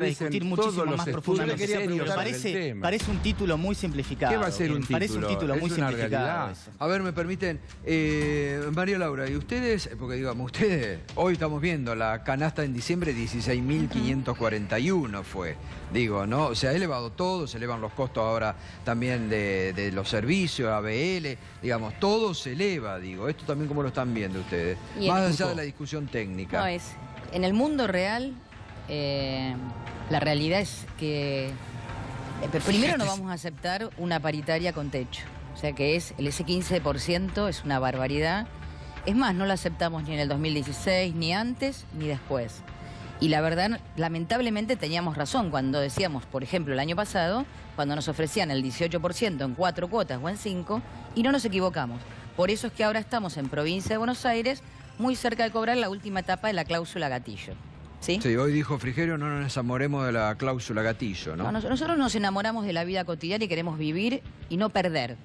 discutir muchísimo más profundamente. Parece un título muy simplificado. ¿Qué va a ser un título? Parece un título muy simplificado. A ver, me permiten, María Laura, y ustedes, porque digamos, ustedes, hoy estamos viendo la canasta en diciembre, 16.541 fue, digo, ¿no? Se ha elevado todo, se elevan los costos ahora también de los servicios, ABL, digamos, todo se eleva, digo. Esto también, ¿cómo lo están viendo ustedes? Más allá de la discusión técnica. No, en el mundo real, la realidad es que primero no vamos a aceptar una paritaria con techo. O sea que ese 15% es una barbaridad. Es más, no la aceptamos ni en el 2016, ni antes, ni después. Y la verdad, lamentablemente teníamos razón cuando decíamos, por ejemplo, el año pasado, cuando nos ofrecían el 18% en 4 cuotas o en 5, y no nos equivocamos. Por eso es que ahora estamos en provincia de Buenos Aires, muy cerca de cobrar la última etapa de la cláusula gatillo. ¿Sí? Sí, hoy dijo Frigerio, no nos enamoremos de la cláusula gatillo, ¿no? Nosotros nos enamoramos de la vida cotidiana y queremos vivir y no perder.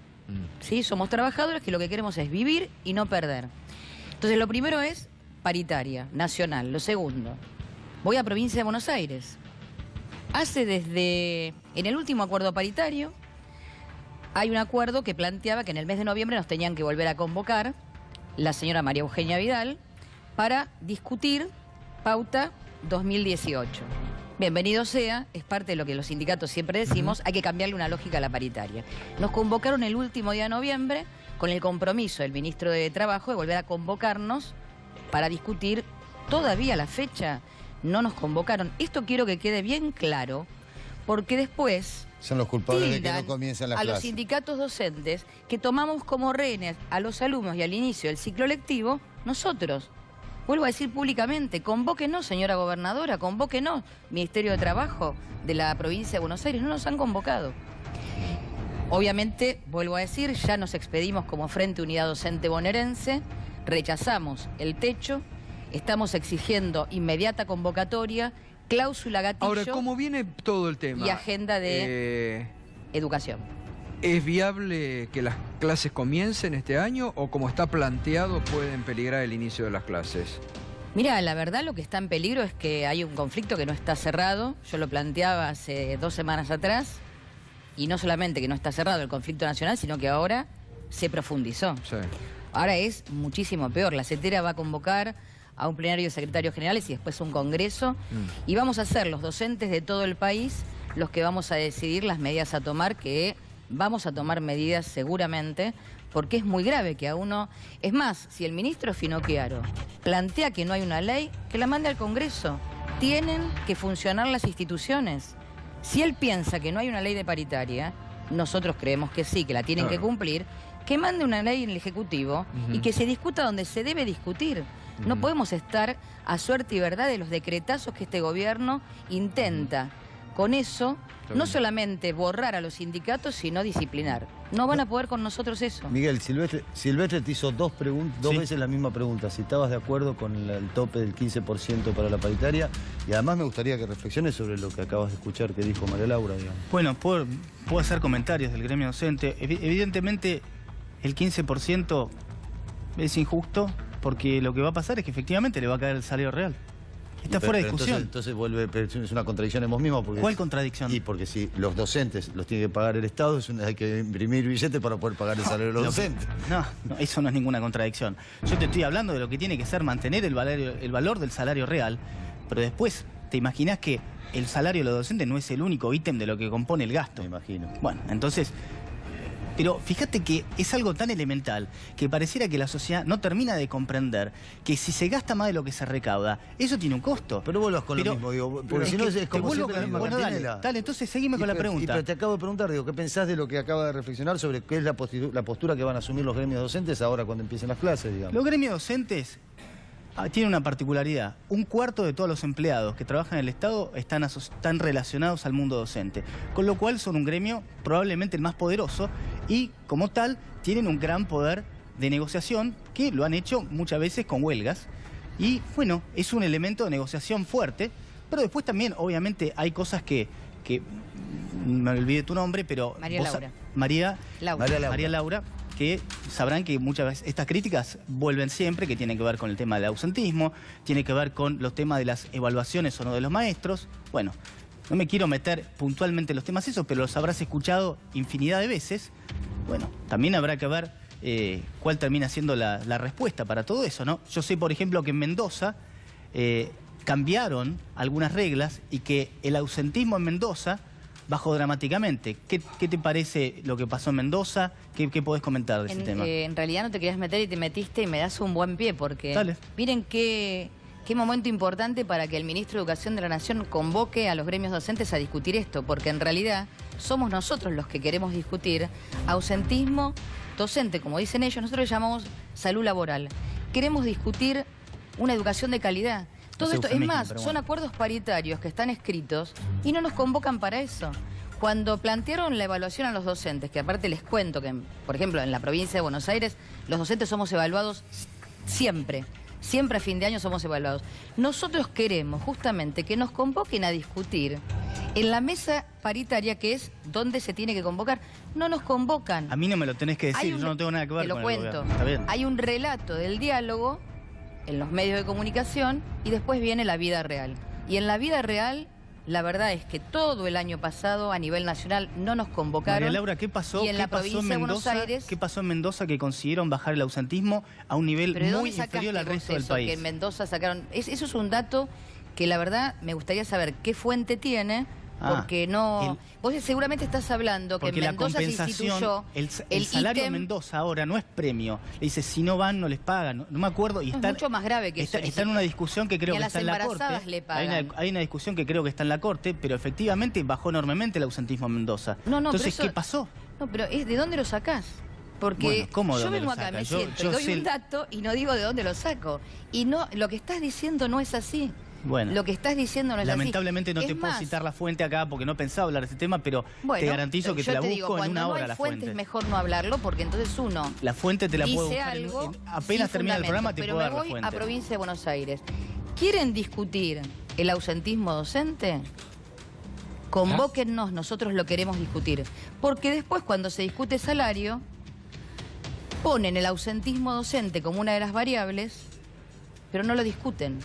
¿Sí? Somos trabajadores que lo que queremos es vivir y no perder. Entonces, lo primero es paritaria, nacional. Lo segundo, voy a provincia de Buenos Aires. En el último acuerdo paritario, hay un acuerdo que planteaba que en el mes de noviembre nos tenían que volver a convocar la señora María Eugenia Vidal para discutir pauta 2018. Bienvenido sea, es parte de lo que los sindicatos siempre decimos, hay que cambiarle una lógica a la paritaria. Nos convocaron el último día de noviembre con el compromiso del ministro de Trabajo de volver a convocarnos para discutir. Todavía a la fecha no nos convocaron. Esto quiero que quede bien claro, porque después son los culpables de que no comiencen las clases. A los sindicatos docentes que tomamos como rehenes a los alumnos y al inicio del ciclo lectivo, nosotros. Vuelvo a decir públicamente, convóquenos, señora gobernadora, convóquenos, Ministerio de Trabajo de la provincia de Buenos Aires, no nos han convocado. Obviamente, vuelvo a decir, ya nos expedimos como Frente Unidad Docente Bonaerense, rechazamos el techo, estamos exigiendo inmediata convocatoria, cláusula gatillo. Ahora, ¿cómo viene todo el tema? Y agenda de educación. ¿Es viable que las clases comiencen este año o como está planteado pueden peligrar el inicio de las clases? Mira, la verdad lo que está en peligro es que hay un conflicto que no está cerrado. Yo lo planteaba hace 2 semanas atrás. Y no solamente que no está cerrado el conflicto nacional, sino que ahora se profundizó. Sí. Ahora es muchísimo peor. La CETERA va a convocar a un plenario de secretarios generales y después un congreso. Y vamos a ser los docentes de todo el país los que vamos a decidir las medidas a tomar, que vamos a tomar medidas seguramente porque es muy grave que a uno... Es más, si el ministro Finocchiaro plantea que no hay una ley, que la mande al Congreso. Tienen que funcionar las instituciones. Si él piensa que no hay una ley de paritaria, nosotros creemos que sí, que la tienen que cumplir, que mande una ley en el Ejecutivo y que se discuta donde se debe discutir. No podemos estar a suerte y verdad de los decretazos que este gobierno intenta. Con eso, no solamente borrar a los sindicatos, sino disciplinar. No van a poder con nosotros eso. Miguel, Silvestre te hizo dos veces la misma pregunta. Si estabas de acuerdo con el tope del 15% para la paritaria. Y además me gustaría que reflexiones sobre lo que acabas de escuchar que dijo María Laura, digamos. Bueno, puedo hacer comentarios del gremio docente. Evidentemente, el 15% es injusto porque lo que va a pasar es que efectivamente le va a caer el salario real. Está fuera de discusión. Entonces vuelve, es una contradicción en vos mismo. Porque ¿cuál contradicción? Y porque si los docentes los tiene que pagar el Estado, hay que imprimir billetes para poder pagar el salario de los docentes. No, eso no es ninguna contradicción. Yo te estoy hablando de lo que tiene que ser mantener el valor del salario real, pero después te imaginás que el salario de los docentes no es el único ítem de lo que compone el gasto. Me imagino. Bueno, entonces... Pero fíjate que es algo tan elemental que pareciera que la sociedad no termina de comprender que si se gasta más de lo que se recauda, eso tiene un costo. Pero vos lo con lo mismo, digo, porque si no es como siempre la misma cantinela. Dale, entonces seguime con la pregunta. Pero te acabo de preguntar, digo, ¿qué pensás de lo que acaba de reflexionar sobre qué es la postura que van a asumir los gremios docentes ahora cuando empiecen las clases, digamos? Los gremios docentes tienen una particularidad. Un cuarto de todos los empleados que trabajan en el Estado están relacionados al mundo docente. Con lo cual son un gremio probablemente el más poderoso y, como tal, tienen un gran poder de negociación que lo han hecho muchas veces con huelgas. Y, bueno, es un elemento de negociación fuerte, pero después también, obviamente, hay cosas que me olvidé tu nombre, pero... María Laura, que sabrán que muchas veces estas críticas vuelven siempre, que tienen que ver con el tema del ausentismo, tiene que ver con los temas de las evaluaciones o no de los maestros. Bueno, no me quiero meter puntualmente en los temas esos, pero los habrás escuchado infinidad de veces. Bueno, también habrá que ver cuál termina siendo la respuesta para todo eso, ¿no? Yo sé, por ejemplo, que en Mendoza cambiaron algunas reglas y que el ausentismo en Mendoza bajó dramáticamente. ¿Qué te parece lo que pasó en Mendoza? ¿Qué podés comentar de ese tema? En realidad no te querías meter y te metiste y me das un buen pie porque... Dale. Miren qué momento importante para que el ministro de Educación de la Nación convoque a los gremios docentes a discutir esto, porque en realidad somos nosotros los que queremos discutir ausentismo docente, como dicen ellos, nosotros le llamamos salud laboral. Queremos discutir una educación de calidad. Todo esto, es más, son acuerdos paritarios que están escritos y no nos convocan para eso. Cuando plantearon la evaluación a los docentes, que aparte les cuento que, por ejemplo, en la provincia de Buenos Aires, los docentes somos evaluados siempre. Siempre a fin de año somos evaluados. Nosotros queremos justamente que nos convoquen a discutir en la mesa paritaria, que es donde se tiene que convocar. No nos convocan. A mí no me lo tenés que decir, yo no tengo nada que ver con el gobierno. Está bien. Hay un relato del diálogo en los medios de comunicación y después viene la vida real. Y en la vida real, la verdad es que todo el año pasado a nivel nacional no nos convocaron. María Laura, ¿qué pasó? Y en la provincia de Buenos Aires... ¿Qué pasó en Mendoza que consiguieron bajar el ausentismo a un nivel muy inferior al resto del país? Que en Mendoza sacaron... Eso es un dato que la verdad me gustaría saber qué fuente tiene... Porque no... Vos seguramente estás hablando que en Mendoza se instituyó... El salario en Mendoza ahora no es premio. Le dice, si no van, no les pagan. No me acuerdo. Y es mucho más grave que eso. Está en una discusión que creo que está en la Corte. Hay una discusión que creo que está en la Corte, pero efectivamente bajó enormemente el ausentismo en Mendoza. Entonces, ¿qué pasó? No, pero ¿de dónde lo sacás? Porque yo vengo acá, me siento, y doy un dato y no digo de dónde lo saco. Y no, lo que estás diciendo no es así. Bueno, lo que estás diciendo no es lamentablemente así. No te puedo citar la fuente acá porque no pensaba hablar de este tema, pero te garantizo que te la busco en una hora la fuente. Es mejor no hablarlo porque entonces uno la fuente te la puedo buscar algo apenas termina el programa te puedo dar la fuente. Pero me voy a provincia de Buenos Aires. ¿Quieren discutir el ausentismo docente? Convóquennos, nosotros lo queremos discutir. Porque después cuando se discute salario, ponen el ausentismo docente como una de las variables, pero no lo discuten.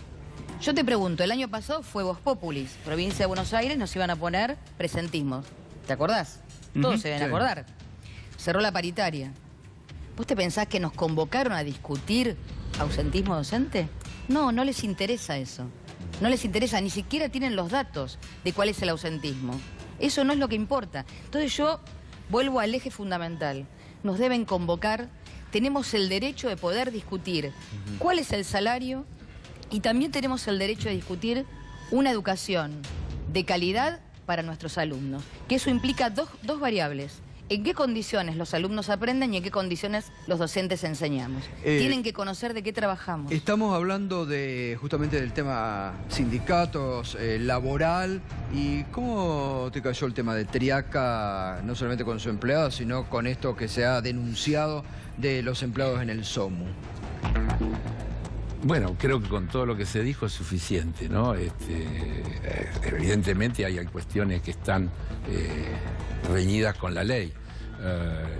Yo te pregunto, el año pasado fue Vox Populis, provincia de Buenos Aires, nos iban a poner presentismo. ¿Te acordás? Todos se deben acordar. Cerró la paritaria. ¿Vos te pensás que nos convocaron a discutir ausentismo docente? No, no les interesa eso. No les interesa, ni siquiera tienen los datos de cuál es el ausentismo. Eso no es lo que importa. Entonces yo vuelvo al eje fundamental. nos deben convocar. Tenemos el derecho de poder discutir cuál es el salario y también tenemos el derecho de discutir una educación de calidad para nuestros alumnos, que eso implica dos variables. ¿En qué condiciones los alumnos aprenden y en qué condiciones los docentes enseñamos? Tienen que conocer de qué trabajamos. Estamos hablando justamente del tema sindicatos, laboral, y ¿cómo te cayó el tema de Triaca, no solamente con su empleado, sino con esto que se ha denunciado de los empleados en el SOMU? Bueno, creo que con todo lo que se dijo es suficiente, ¿no? Evidentemente hay cuestiones que están reñidas con la ley.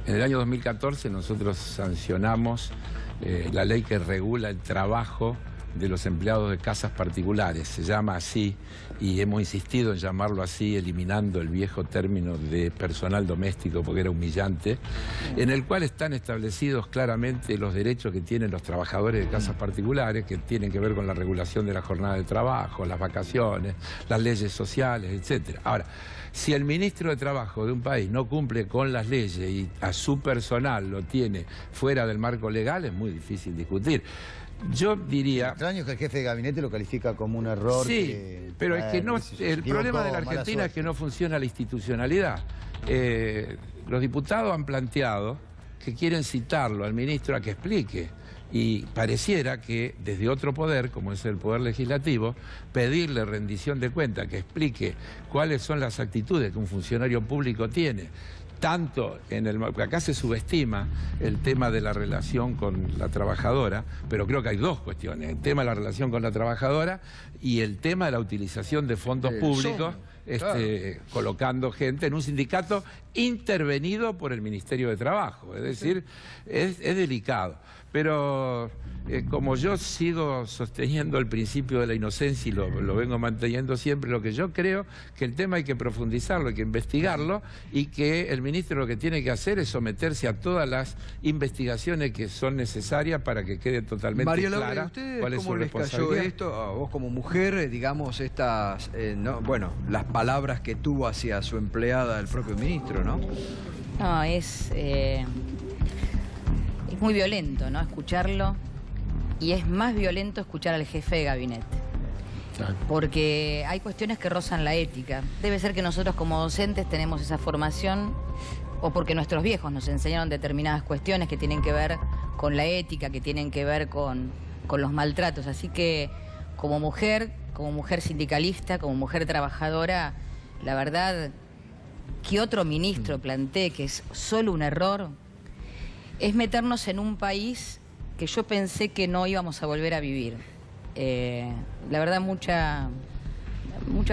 En el año 2014 nosotros sancionamos la ley que regula el trabajo de los empleados de casas particulares. Se llama así y hemos insistido en llamarlo así, eliminando el viejo término de personal doméstico porque era humillante, en el cual están establecidos claramente los derechos que tienen los trabajadores de casas particulares, que tienen que ver con la regulación de la jornada de trabajo, las vacaciones, las leyes sociales, etc. Ahora, si el ministro de Trabajo de un país no cumple con las leyes y a su personal lo tiene fuera del marco legal, es muy difícil discutir. Yo diría... Extraño que el jefe de gabinete lo califica como un error. Sí, pero es que no, el problema de la Argentina es que no funciona la institucionalidad. Los diputados han planteado que quieren citarlo al ministro a que explique. Y pareciera que desde otro poder, como es el Poder Legislativo, pedirle rendición de cuenta, que explique cuáles son las actitudes que un funcionario público tiene. Tanto acá se subestima el tema de la relación con la trabajadora, pero creo que hay dos cuestiones: el tema de la relación con la trabajadora y el tema de la utilización de fondos públicos, colocando gente en un sindicato intervenido por el Ministerio de Trabajo. Es decir, es delicado. Pero como yo sigo sosteniendo el principio de la inocencia y lo vengo manteniendo siempre, lo que yo creo que el tema hay que profundizarlo, hay que investigarlo, y que el ministro lo que tiene que hacer es someterse a todas las investigaciones que son necesarias para que quede totalmente María Laura, clara cuál es su responsabilidad. ¿cómo les cayó esto a vos como mujer, digamos, las palabras que tuvo hacia su empleada el propio ministro, ¿no? No, es muy violento, ¿no?, escucharlo, y es más violento escuchar al jefe de gabinete. Porque hay cuestiones que rozan la ética. Debe ser que nosotros como docentes tenemos esa formación, o porque nuestros viejos nos enseñaron determinadas cuestiones que tienen que ver con la ética, que tienen que ver con los maltratos. Así que como mujer sindicalista, como mujer trabajadora, la verdad, que otro ministro plantee que es solo un error, es meternos en un país que yo pensé que no íbamos a volver a vivir. La verdad, mucha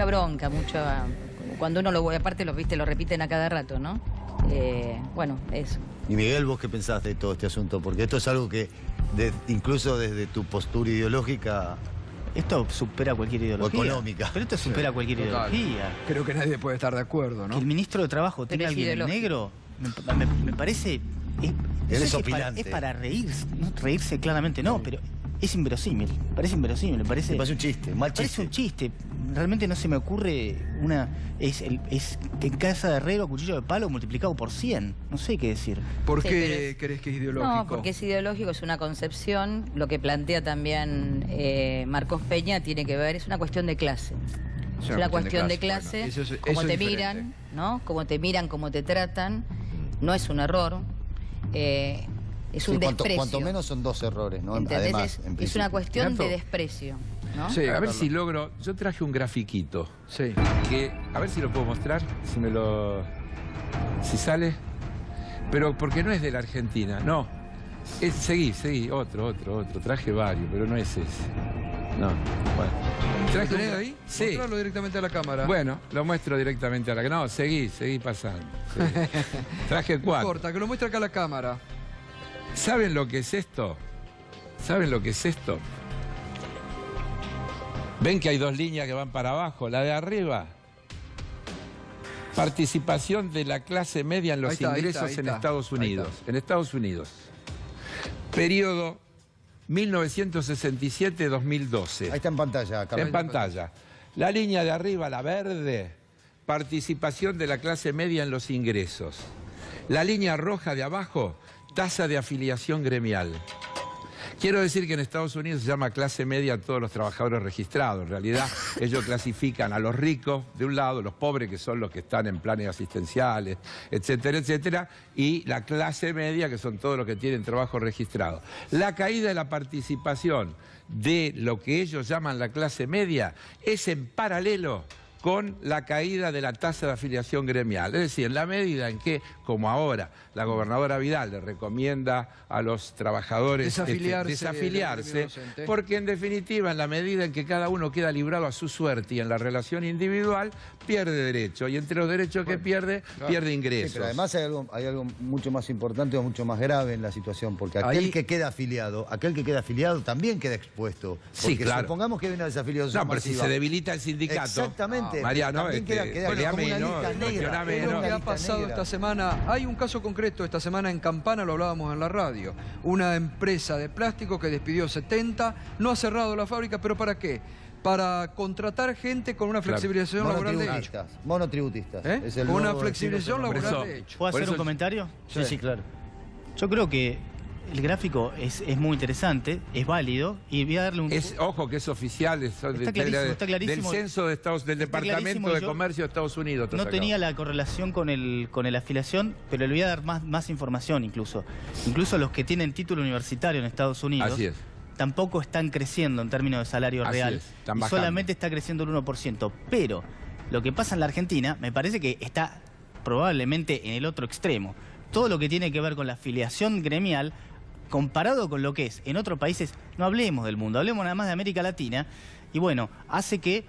bronca, cuando uno aparte lo repiten a cada rato, ¿no? Bueno, eso. Y Miguel, ¿vos qué pensás de todo este asunto? Porque esto es algo que, incluso desde tu postura ideológica... Esto supera cualquier ideología. O económica. Pero esto supera cualquier ideología. Creo que nadie puede estar de acuerdo, ¿no? Que el ministro de Trabajo tenga a alguien en negro, me parece... Es opinante. Es para reírse, no reírse claramente, no, pero es inverosímil, parece inverosímil, me parece un chiste, un mal chiste. Parece un chiste, realmente no se me ocurre es en casa de herrero cuchillo de palo multiplicado por 100, no sé qué decir. ¿Por qué crees que es ideológico? No, porque es ideológico, es una concepción, lo que plantea también Marcos Peña tiene que ver, es una cuestión de clase. Es una cuestión de clase, bueno, cómo te miran, ¿no? Cómo te miran, cómo te tratan, no es un error. Es un desprecio. Cuanto menos son dos errores, ¿no? Además, es una cuestión de desprecio, ¿no? Sí, a ver si logro... Yo traje un grafiquito. Sí. A ver si lo puedo mostrar, si sale. Pero porque no es de la Argentina, no. Seguí, otro. Traje varios, pero no es ese. No, bueno. ¿Lo tenés ahí? Sí. Mostrarlo directamente a la cámara. Bueno, lo muestro directamente a la cámara. No, seguí pasando. Traje 4. No importa, que lo muestre acá a la cámara. ¿Saben lo que es esto? ¿Ven que hay dos líneas que van para abajo? La de arriba, participación de la clase media en los ingresos en Estados Unidos. En Estados Unidos. Periodo 1967-2012. Ahí está en pantalla. Acá. En pantalla. La línea de arriba, la verde, participación de la clase media en los ingresos. La línea roja de abajo, tasa de afiliación gremial. Quiero decir que en Estados Unidos se llama clase media a todos los trabajadores registrados. En realidad, ellos clasifican a los ricos de un lado, los pobres, que son los que están en planes asistenciales, etcétera, etcétera, y la clase media, que son todos los que tienen trabajo registrado. La caída de la participación de lo que ellos llaman la clase media es en paralelo con la caída de la tasa de afiliación gremial. Es decir, en la medida en que, como ahora, la gobernadora Vidal le recomienda a los trabajadores desafiliarse, porque en definitiva, en la medida en que cada uno queda librado a su suerte y en la relación individual, pierde derecho. Y entre los derechos que pierde, pierde ingresos. Sí, pero además hay algo mucho más importante o mucho más grave en la situación, porque aquel que queda afiliado también queda expuesto. Sí, claro. Supongamos que hay una desafiliación pero si se debilita el sindicato. Exactamente. Mariano, queda como una lista negra. Lo que ha pasado esta semana, hay un caso concreto esta semana en Campana, lo hablábamos en la radio. Una empresa de plástico que despidió 70, no ha cerrado la fábrica, pero ¿para qué? Para contratar gente con una flexibilización laboral de hecho. Monotributistas. Con una flexibilización laboral de hecho. ¿Puedo hacer un comentario? Sí, claro. Yo creo que el gráfico es muy interesante, es válido, y voy a darle un... Ojo que es oficial, está clarísimo, del censo del Departamento de Comercio de Estados Unidos. No tenía la correlación con la afiliación, pero le voy a dar más información incluso. Incluso los que tienen título universitario en Estados Unidos... Así es. Tampoco están creciendo en términos de salario real. Y solamente está creciendo el 1%. Pero lo que pasa en la Argentina me parece que está probablemente en el otro extremo. Todo lo que tiene que ver con la afiliación gremial, comparado con lo que es en otros países, no hablemos del mundo, hablemos nada más de América Latina, y bueno, hace que...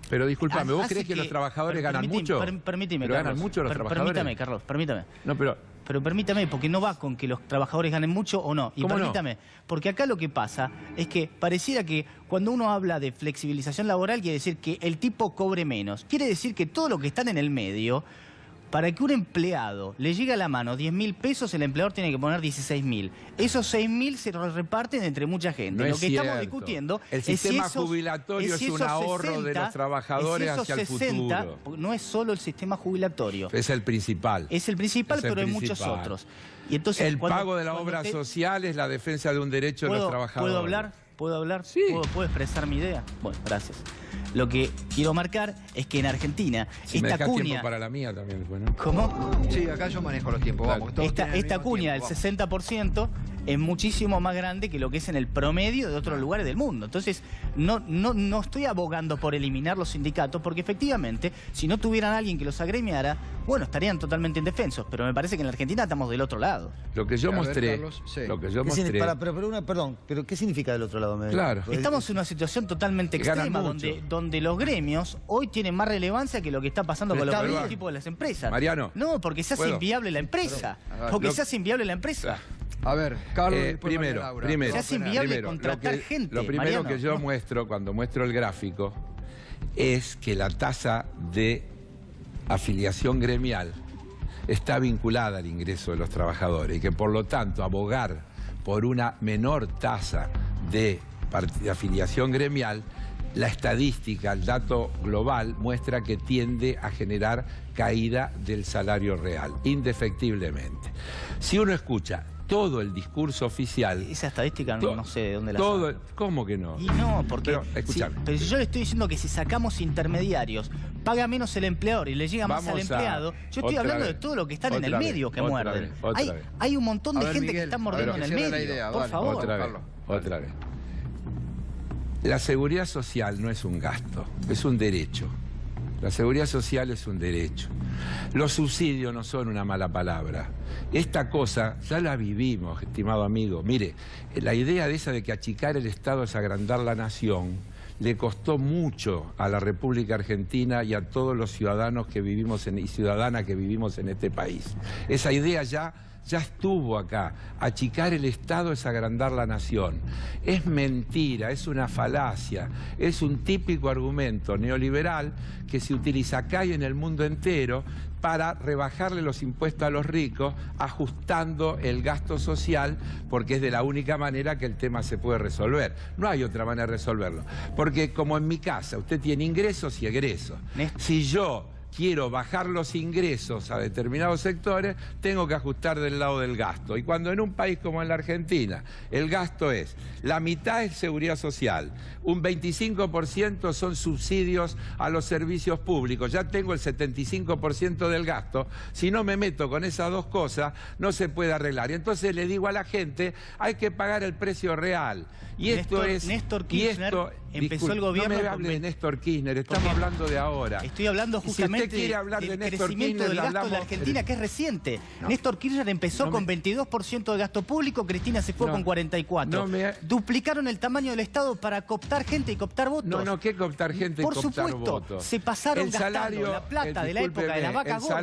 Pero discúlpame, ¿vos crees que los trabajadores ganan mucho? Permíteme, ¿Pero Carlos. ganan mucho los trabajadores? Permítame, Carlos, permítame. No, Pero permítame, porque no va con que los trabajadores ganen mucho o no. Y permítame, porque acá lo que pasa es que pareciera que cuando uno habla de flexibilización laboral quiere decir que el tipo cobre menos. Quiere decir que todos los que están en el medio, para que un empleado le llegue a la mano 10.000 pesos, el empleador tiene que poner 16.000. Esos 6.000 se los reparten entre mucha gente. Lo que estamos discutiendo el sistema jubilatorio es un ahorro de los trabajadores hacia el futuro. No es solo el sistema jubilatorio. Es el principal. Es el principal, pero hay muchos otros. Y entonces, el pago de la obra social es la defensa de un derecho de los trabajadores. ¿Puedo hablar? ¿Puedo hablar? Sí. ¿Puedo expresar mi idea? Bueno, gracias. Lo que quiero marcar es que en Argentina, esta cuña... tiempo para la mía también, ¿no? ¿Cómo? Sí, acá yo manejo los tiempos. Vamos, esta cuña del 60% es muchísimo más grande que lo que es en el promedio de otros lugares del mundo. Entonces, no estoy abogando por eliminar los sindicatos, porque efectivamente, si no tuvieran alguien que los agremiara, bueno, estarían totalmente indefensos. Pero me parece que en la Argentina estamos del otro lado. Lo que yo mostré... Perdón, pero ¿qué significa del otro lado? Claro. Estamos en una situación totalmente extrema, donde los gremios hoy tienen más relevancia que lo que está pasando con los tipos de las empresas. Mariano. No, porque se hace inviable la empresa. Porque se hace inviable la empresa. A ver, Carlos, primero, se hace inviable contratar gente. Lo primero que yo muestro cuando muestro el gráfico es que la tasa de afiliación gremial está vinculada al ingreso de los trabajadores y que por lo tanto abogar por una menor tasa de afiliación gremial, la estadística, el dato global muestra que tiende a generar caída del salario real, indefectiblemente. Si uno escucha todo el discurso oficial... Esa estadística no sé de dónde la saca. ¿Cómo que no? Y no, porque... Pero si yo le estoy diciendo que si sacamos intermediarios, paga menos el empleador y le llega más al empleado, yo estoy hablando de todo lo que están en el medio que muerden. Hay un montón de gente que está mordiendo en el medio. Por favor. Otra vez. La seguridad social no es un gasto, es un derecho. La seguridad social es un derecho. Los subsidios no son una mala palabra. Esta cosa ya la vivimos, estimado amigo. Mire, la idea de esa de que achicar el Estado es agrandar la nación le costó mucho a la República Argentina y a todos los ciudadanos que vivimos y ciudadanas que vivimos en este país. Esa idea ya estuvo acá. Achicar el Estado es agrandar la nación. Es mentira, es una falacia, es un típico argumento neoliberal que se utiliza acá y en el mundo entero para rebajarle los impuestos a los ricos, ajustando el gasto social, porque es de la única manera que el tema se puede resolver. No hay otra manera de resolverlo. Porque como en mi casa, usted tiene ingresos y egresos. Si yo quiero bajar los ingresos a determinados sectores, tengo que ajustar del lado del gasto. Y cuando en un país como en la Argentina el gasto es, la mitad es seguridad social, un 25% son subsidios a los servicios públicos, ya tengo el 75% del gasto, si no me meto con esas dos cosas no se puede arreglar. Y entonces le digo a la gente, hay que pagar el precio real. Y esto es... Néstor Kirchner empezó el gobierno... No me hable de Néstor Kirchner, estamos hablando de ahora. Estoy hablando justamente si usted quiere hablar del de Néstor crecimiento Kirchner, del gasto de la Argentina, que es reciente. No. Néstor Kirchner empezó con 22% de gasto público, Cristina se fue con 44%. Duplicaron el tamaño del Estado para cooptar gente y cooptar votos. ¿Qué cooptar gente y cooptar votos? Por supuesto, se pasaron gastando la plata de la época de las vacas gordas.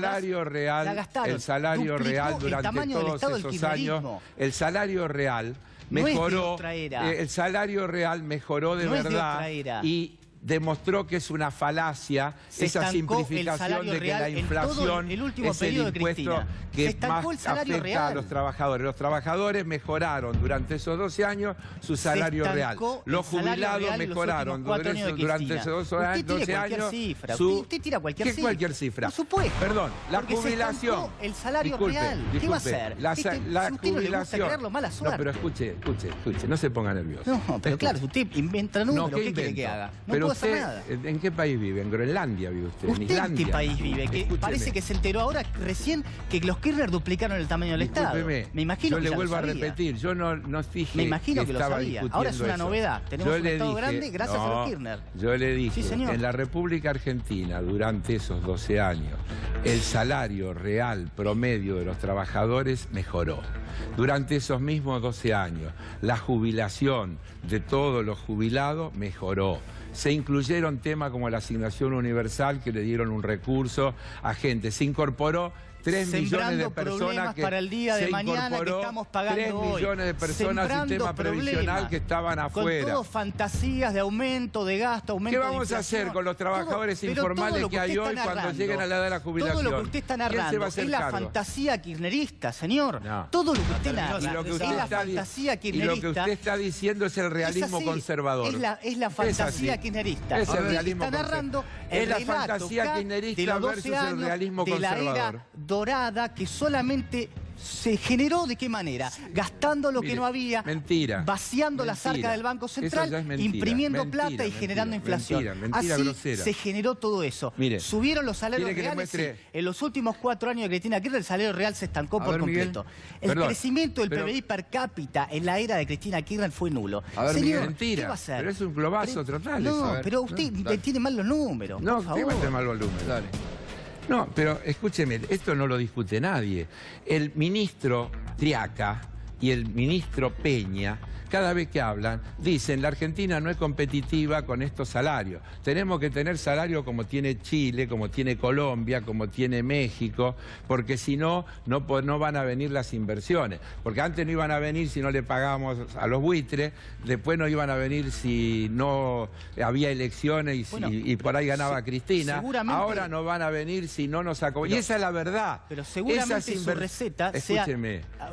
El salario real durante todos esos años, el salario real mejoró, el salario real mejoró de verdad y demostró que es una falacia esa simplificación de que la inflación es el impuesto que más afecta a los trabajadores. Los trabajadores mejoraron durante esos 12 años su salario real. Los jubilados mejoraron durante esos 12 años Usted tira cualquier cifra. ¿Qué cualquier cifra? Por supuesto. Perdón, la jubilación. El salario real. ¿Qué va a hacer? La usted no le gusta creerlo, mala suerte. No, pero escuche, no se ponga nervioso. No, pero claro, usted inventa números, ¿qué quiere que haga? Pero usted, ¿en qué país vive? ¿En Groenlandia vive usted? ¿En Islandia? ¿En qué país vive? Que parece que se enteró ahora recién que los Kirchner duplicaron el tamaño del Estado. Me imagino que yo le vuelvo a repetir, yo no dije Me imagino que lo sabía. discutiendo Ahora es una eso. novedad. Tenemos un Estado grande gracias a los Kirchner. Yo le dije, sí, señor. En la República Argentina, durante esos 12 años, el salario real promedio de los trabajadores mejoró. Durante esos mismos 12 años, la jubilación de todos los jubilados mejoró. Se incluyeron temas como la asignación universal, que le dieron un recurso a gente. Se incorporó 3 millones de personas que para el día de mañana que estamos pagando 3 millones de personas al sistema previsional que estaban afuera. Con todo fantasías de aumento de gasto, aumento de inflación. ¿Qué vamos a hacer con los trabajadores informales que hay hoy cuando lleguen a la edad de la jubilación? Todo lo que usted está narrando es la fantasía kirchnerista, señor. No. Todo lo que usted narra es la fantasía kirchnerista. Y lo que usted está diciendo es el realismo conservador. Es la fantasía kirchnerista. Es el realismo está narrando es la fantasía kirchnerista versus el realismo conservador. Dorada que solamente se generó ¿de qué manera? Gastando lo que no había, vaciando las arcas del Banco Central, imprimiendo plata y generando inflación. Así grosera. Se generó todo eso. Subieron los salarios reales. En los últimos 4 años de Cristina Kirchner el salario real se estancó por completo. El crecimiento del PBI per cápita en la era de Cristina Kirchner fue nulo. Señor, mentira. ¿Qué va a hacer? Pero es un globazo total. No, pero usted tiene mal los números. No, usted va a tener mal los números. Dale. No, pero escúcheme, esto no lo discute nadie. El ministro Triaca y el ministro Peña, cada vez que hablan, dicen la Argentina no es competitiva con estos salarios. Tenemos que tener salario como tiene Chile, como tiene Colombia, como tiene México, porque si no, no van a venir las inversiones. Porque antes no iban a venir si no le pagábamos a los buitres, después no iban a venir si no había elecciones y por ahí ganaba Cristina. Ahora no van a venir si no nos acompañan. Y esa es la verdad. Pero seguramente su receta sea...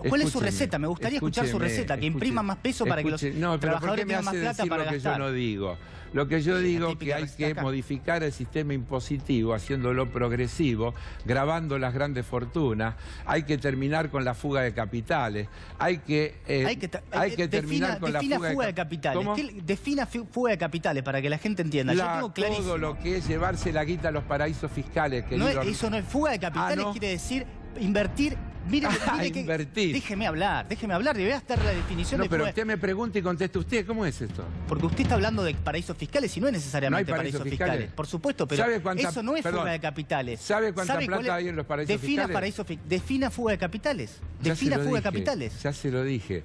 ¿Cuál es su receta? Me gustaría escuchar su receta, que imprima más peso para que los trabajadores tengan más plata para gastar. Yo no digo. Lo que yo digo es que hay que modificar el sistema impositivo, haciéndolo progresivo, grabando las grandes fortunas, hay que terminar con la fuga de capitales, hay que terminar con la fuga de capitales. Defina fuga de capitales para que la gente entienda. Yo tengo clarísimo. Todo lo que es llevarse la guita a los paraísos fiscales. Eso no es fuga de capitales, quiere decir invertir. Mire invertir. Déjeme hablar, debería estar la definición de... pero usted me pregunta y conteste usted, ¿cómo es esto? Porque usted está hablando de paraísos fiscales y no es necesariamente paraísos fiscales. Por supuesto, pero eso no es fuga de capitales. ¿Sabe cuánta plata hay en los paraísos fiscales? Defina fuga de capitales. Defina fuga de capitales. Ya se lo dije.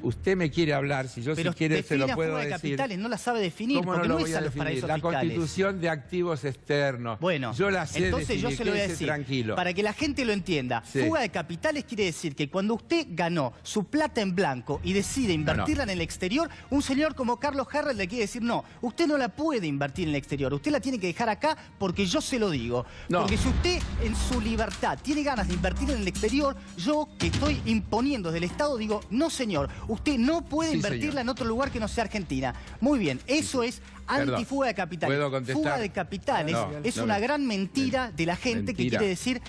Usted me quiere hablar, si yo si quiere se lo puedo decir. Defina fuga de capitales, no la sabe definir, porque no es a los paraísos fiscales. La constitución de activos externos. Bueno, yo la sé entonces yo se lo voy a decir, tranquilo. Para que la gente lo entienda. Fuga de capitales quiere decir que cuando usted ganó su plata en blanco y decide invertirla en el exterior, un señor como Carlos Harrell le quiere decir, no, usted no la puede invertir en el exterior, usted la tiene que dejar acá porque yo se lo digo. Porque si usted en su libertad tiene ganas de invertir en el exterior, yo que estoy imponiendo desde el Estado digo, no señor, usted no puede invertirla en otro lugar que no sea Argentina. Muy bien, eso es antifuga de capitales. ¿Puedo contestar? Fuga de capitales es una gran mentira de la gente que quiere decir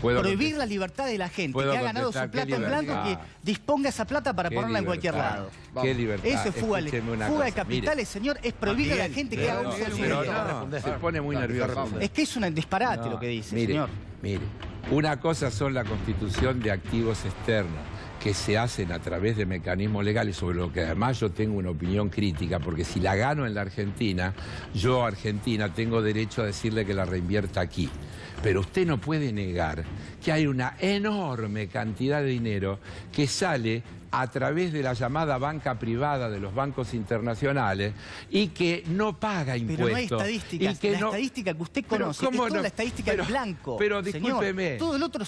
prohibir la libertad de la gente, que ha ganado su plata en blanco, que disponga esa plata para ponerla en cualquier lado. ¿Qué libertad? Eso es fuga de capitales, señor, es prohibir a la gente que haga uso de su dinero. Se pone muy nervioso. Es que es un disparate lo que dice, señor. Mire, una cosa son la constitución de activos externos, que se hacen a través de mecanismos legales, sobre lo que además yo tengo una opinión crítica, porque si la gano en la Argentina, yo, Argentina, tengo derecho a decirle que la reinvierta aquí. Pero usted no puede negar que hay una enorme cantidad de dinero que sale a través de la llamada banca privada de los bancos internacionales y que no paga impuestos. Pero no hay estadísticas. La estadística que usted conoce, es toda la estadística en blanco. Pero discúlpeme. Señor, todo el otro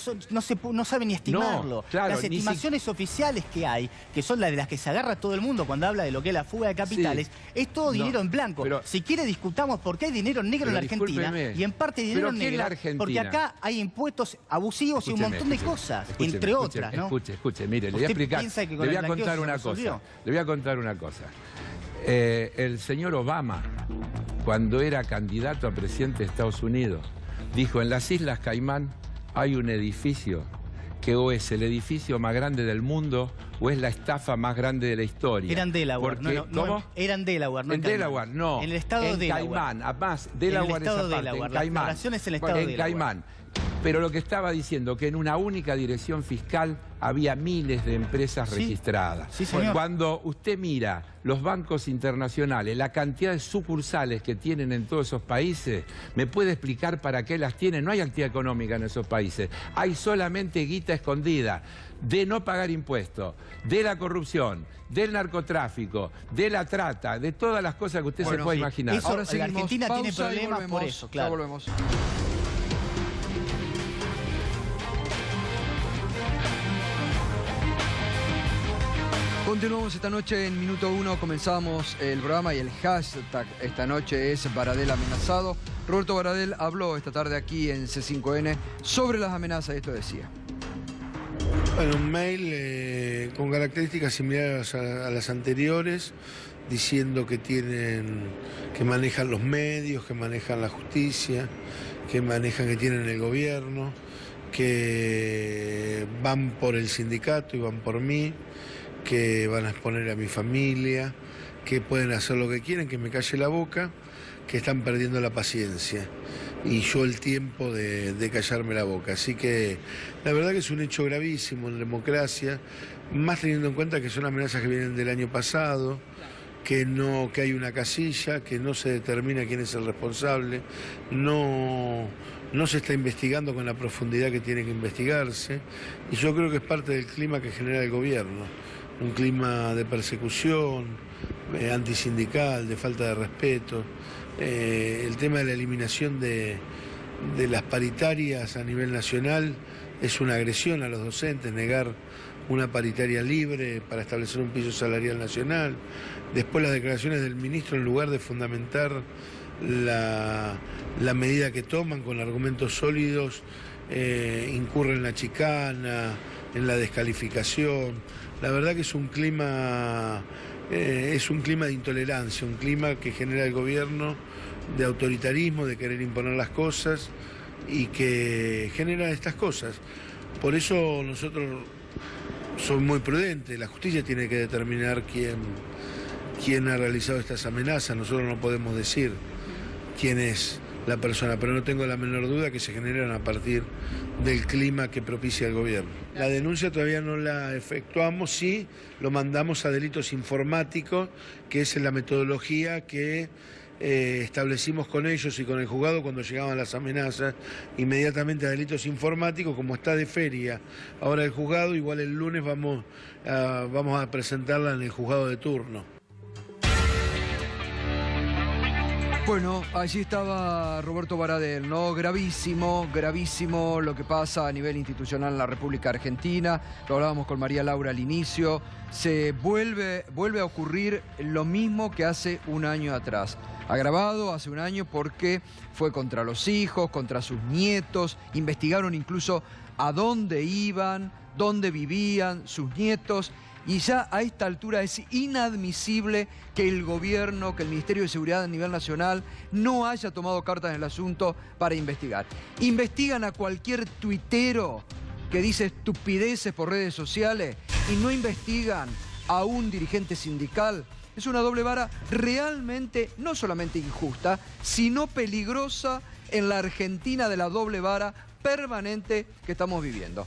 no sabe ni estimarlo. No, claro, las estimaciones oficiales que hay, que son las de las que se agarra todo el mundo cuando habla de lo que es la fuga de capitales, es todo dinero en blanco. Pero, si quiere discutamos por qué hay dinero negro en la Argentina y en parte dinero negro, porque acá hay impuestos abusivos y un montón de cosas, entre otras, ¿no? Escuche, mire, le voy a explicar. Le voy a contar una cosa. Le voy a contar una cosa. El señor Obama, cuando era candidato a presidente de Estados Unidos, dijo: en las Islas Caimán hay un edificio que o es el edificio más grande del mundo o es la estafa más grande de la historia. Eran Delaware. ¿Cómo? Eran Delaware, no en Delaware, no. En el estado de Delaware. Caimán, además, Delaware es aparte, en Caimán. La es el estado de Delaware. Caimán. Pero lo que estaba diciendo, que en una única dirección fiscal había miles de empresas registradas. Sí, señor. Cuando usted mira los bancos internacionales, la cantidad de sucursales que tienen en todos esos países, ¿me puede explicar para qué las tienen? No hay actividad económica en esos países. Hay solamente guita escondida de no pagar impuestos, de la corrupción, del narcotráfico, de la trata, de todas las cosas que usted se puede imaginar. Eso, ahora la Argentina tiene problemas por eso, claro. Ya volvemos. Continuamos esta noche en Minuto 1, comenzamos el programa y el hashtag esta noche es Baradel amenazado. Roberto Baradel habló esta tarde aquí en C5N sobre las amenazas, esto decía. Bueno, un mail con características similares a las anteriores, diciendo que manejan los medios, que manejan la justicia, que tienen el gobierno, que van por el sindicato y van por mí, que van a exponer a mi familia, que pueden hacer lo que quieren, que me calle la boca, que están perdiendo la paciencia y yo el tiempo de callarme la boca. Así que la verdad que es un hecho gravísimo en democracia, más teniendo en cuenta que son amenazas que vienen del año pasado, que hay una casilla, que no se determina quién es el responsable, no se está investigando con la profundidad que tiene que investigarse, y yo creo que es parte del clima que genera el gobierno, un clima de persecución, antisindical, de falta de respeto. El tema de la eliminación de las paritarias a nivel nacional es una agresión a los docentes, negar una paritaria libre para establecer un piso salarial nacional. Después las declaraciones del ministro, en lugar de fundamentar la medida que toman con argumentos sólidos, incurren en la chicana, en la descalificación. La verdad que es un clima de intolerancia, un clima que genera el gobierno de autoritarismo, de querer imponer las cosas y que genera estas cosas. Por eso nosotros somos muy prudentes, la justicia tiene que determinar quién ha realizado estas amenazas, nosotros no podemos decir quién es la persona, pero no tengo la menor duda que se generan a partir del clima que propicia el gobierno. La denuncia todavía no la efectuamos, sí lo mandamos a delitos informáticos, que es la metodología que establecimos con ellos y con el juzgado cuando llegaban las amenazas, inmediatamente a delitos informáticos, como está de feria ahora el juzgado, igual el lunes vamos a presentarla en el juzgado de turno. Bueno, allí estaba Roberto Baradel, ¿no? Gravísimo, gravísimo lo que pasa a nivel institucional en la República Argentina. Lo hablábamos con María Laura al inicio. Se vuelve a ocurrir lo mismo que hace un año atrás. Agravado hace un año porque fue contra los hijos, contra sus nietos. Investigaron incluso a dónde iban, dónde vivían sus nietos. Y ya a esta altura es inadmisible que el gobierno, que el Ministerio de Seguridad a nivel nacional no haya tomado cartas en el asunto para investigar. Investigan a cualquier tuitero que dice estupideces por redes sociales y no investigan a un dirigente sindical. Es una doble vara realmente, no solamente injusta, sino peligrosa en la Argentina de la doble vara permanente que estamos viviendo.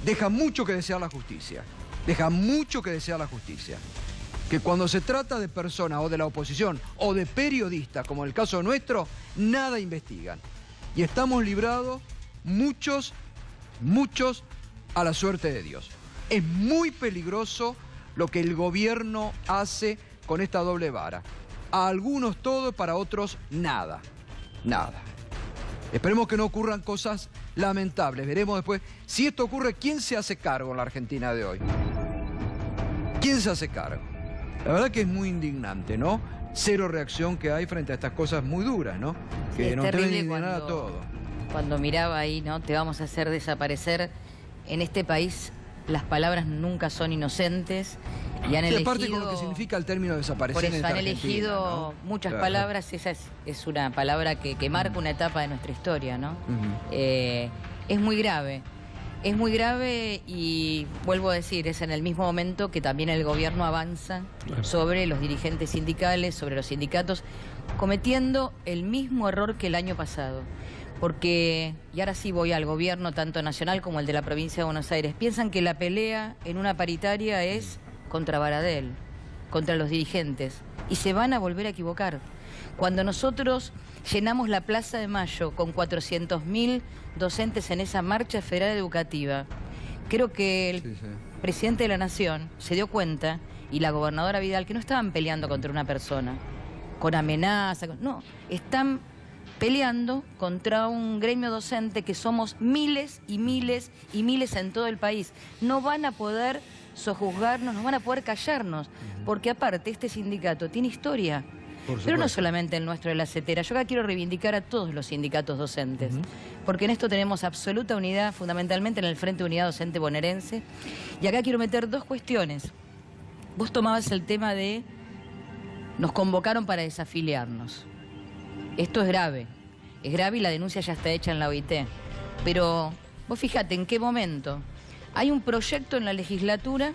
Deja mucho que desear la justicia. Deja mucho que desear la justicia. Que cuando se trata de personas o de la oposición o de periodistas, como en el caso nuestro, nada investigan. Y estamos librados, muchos, a la suerte de Dios. Es muy peligroso lo que el gobierno hace con esta doble vara. A algunos todo, para otros nada. Nada. Esperemos que no ocurran cosas lamentables. Veremos después si esto ocurre, ¿quién se hace cargo en la Argentina de hoy? ¿Quién se hace cargo? La verdad que es muy indignante, ¿no? Cero reacción que hay frente a estas cosas muy duras, ¿no? Que es nos terrible deben indignar a todos. Cuando miraba ahí, ¿no? Te vamos a hacer desaparecer. En este país las palabras nunca son inocentes y han elegido... aparte con lo que significa el término desaparecer. Por eso en han Argentina, elegido ¿no? muchas Claro. palabras. Esa es una palabra que marca una etapa de nuestra historia, ¿no? Es muy grave. Es muy grave y, vuelvo a decir, es en el mismo momento que también el gobierno avanza sobre los dirigentes sindicales, sobre los sindicatos, cometiendo el mismo error que el año pasado. Porque, y ahora sí voy al gobierno, tanto nacional como el de la provincia de Buenos Aires, piensan que la pelea en una paritaria es contra Baradel, contra los dirigentes, y se van a volver a equivocar. Cuando nosotros llenamos la Plaza de Mayo con 400.000 docentes en esa marcha federal educativa, creo que el presidente de la Nación se dio cuenta, y la gobernadora Vidal, que no estaban peleando contra una persona, con amenaza, no, están peleando contra un gremio docente que somos miles y miles y miles en todo el país. No van a poder sojuzgarnos, no van a poder callarnos, porque aparte este sindicato tiene historia. Pero no solamente el nuestro de la CETERA. Yo acá quiero reivindicar a todos los sindicatos docentes, porque en esto tenemos absoluta unidad, fundamentalmente en el Frente de Unidad Docente Bonaerense. Y acá quiero meter dos cuestiones. Vos tomabas el tema de nos convocaron para desafiliarnos. Esto es grave y la denuncia ya está hecha en la OIT. Pero vos fíjate en qué momento hay un proyecto en la legislatura.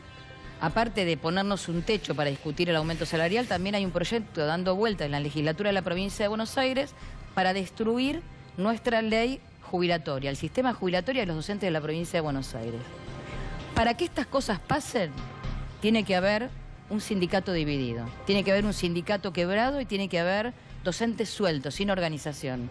Aparte de ponernos un techo para discutir el aumento salarial, también hay un proyecto dando vueltas en la legislatura de la provincia de Buenos Aires para destruir nuestra ley jubilatoria, el sistema jubilatorio de los docentes de la provincia de Buenos Aires. Para que estas cosas pasen, tiene que haber un sindicato dividido, tiene que haber un sindicato quebrado y tiene que haber docentes sueltos, sin organización.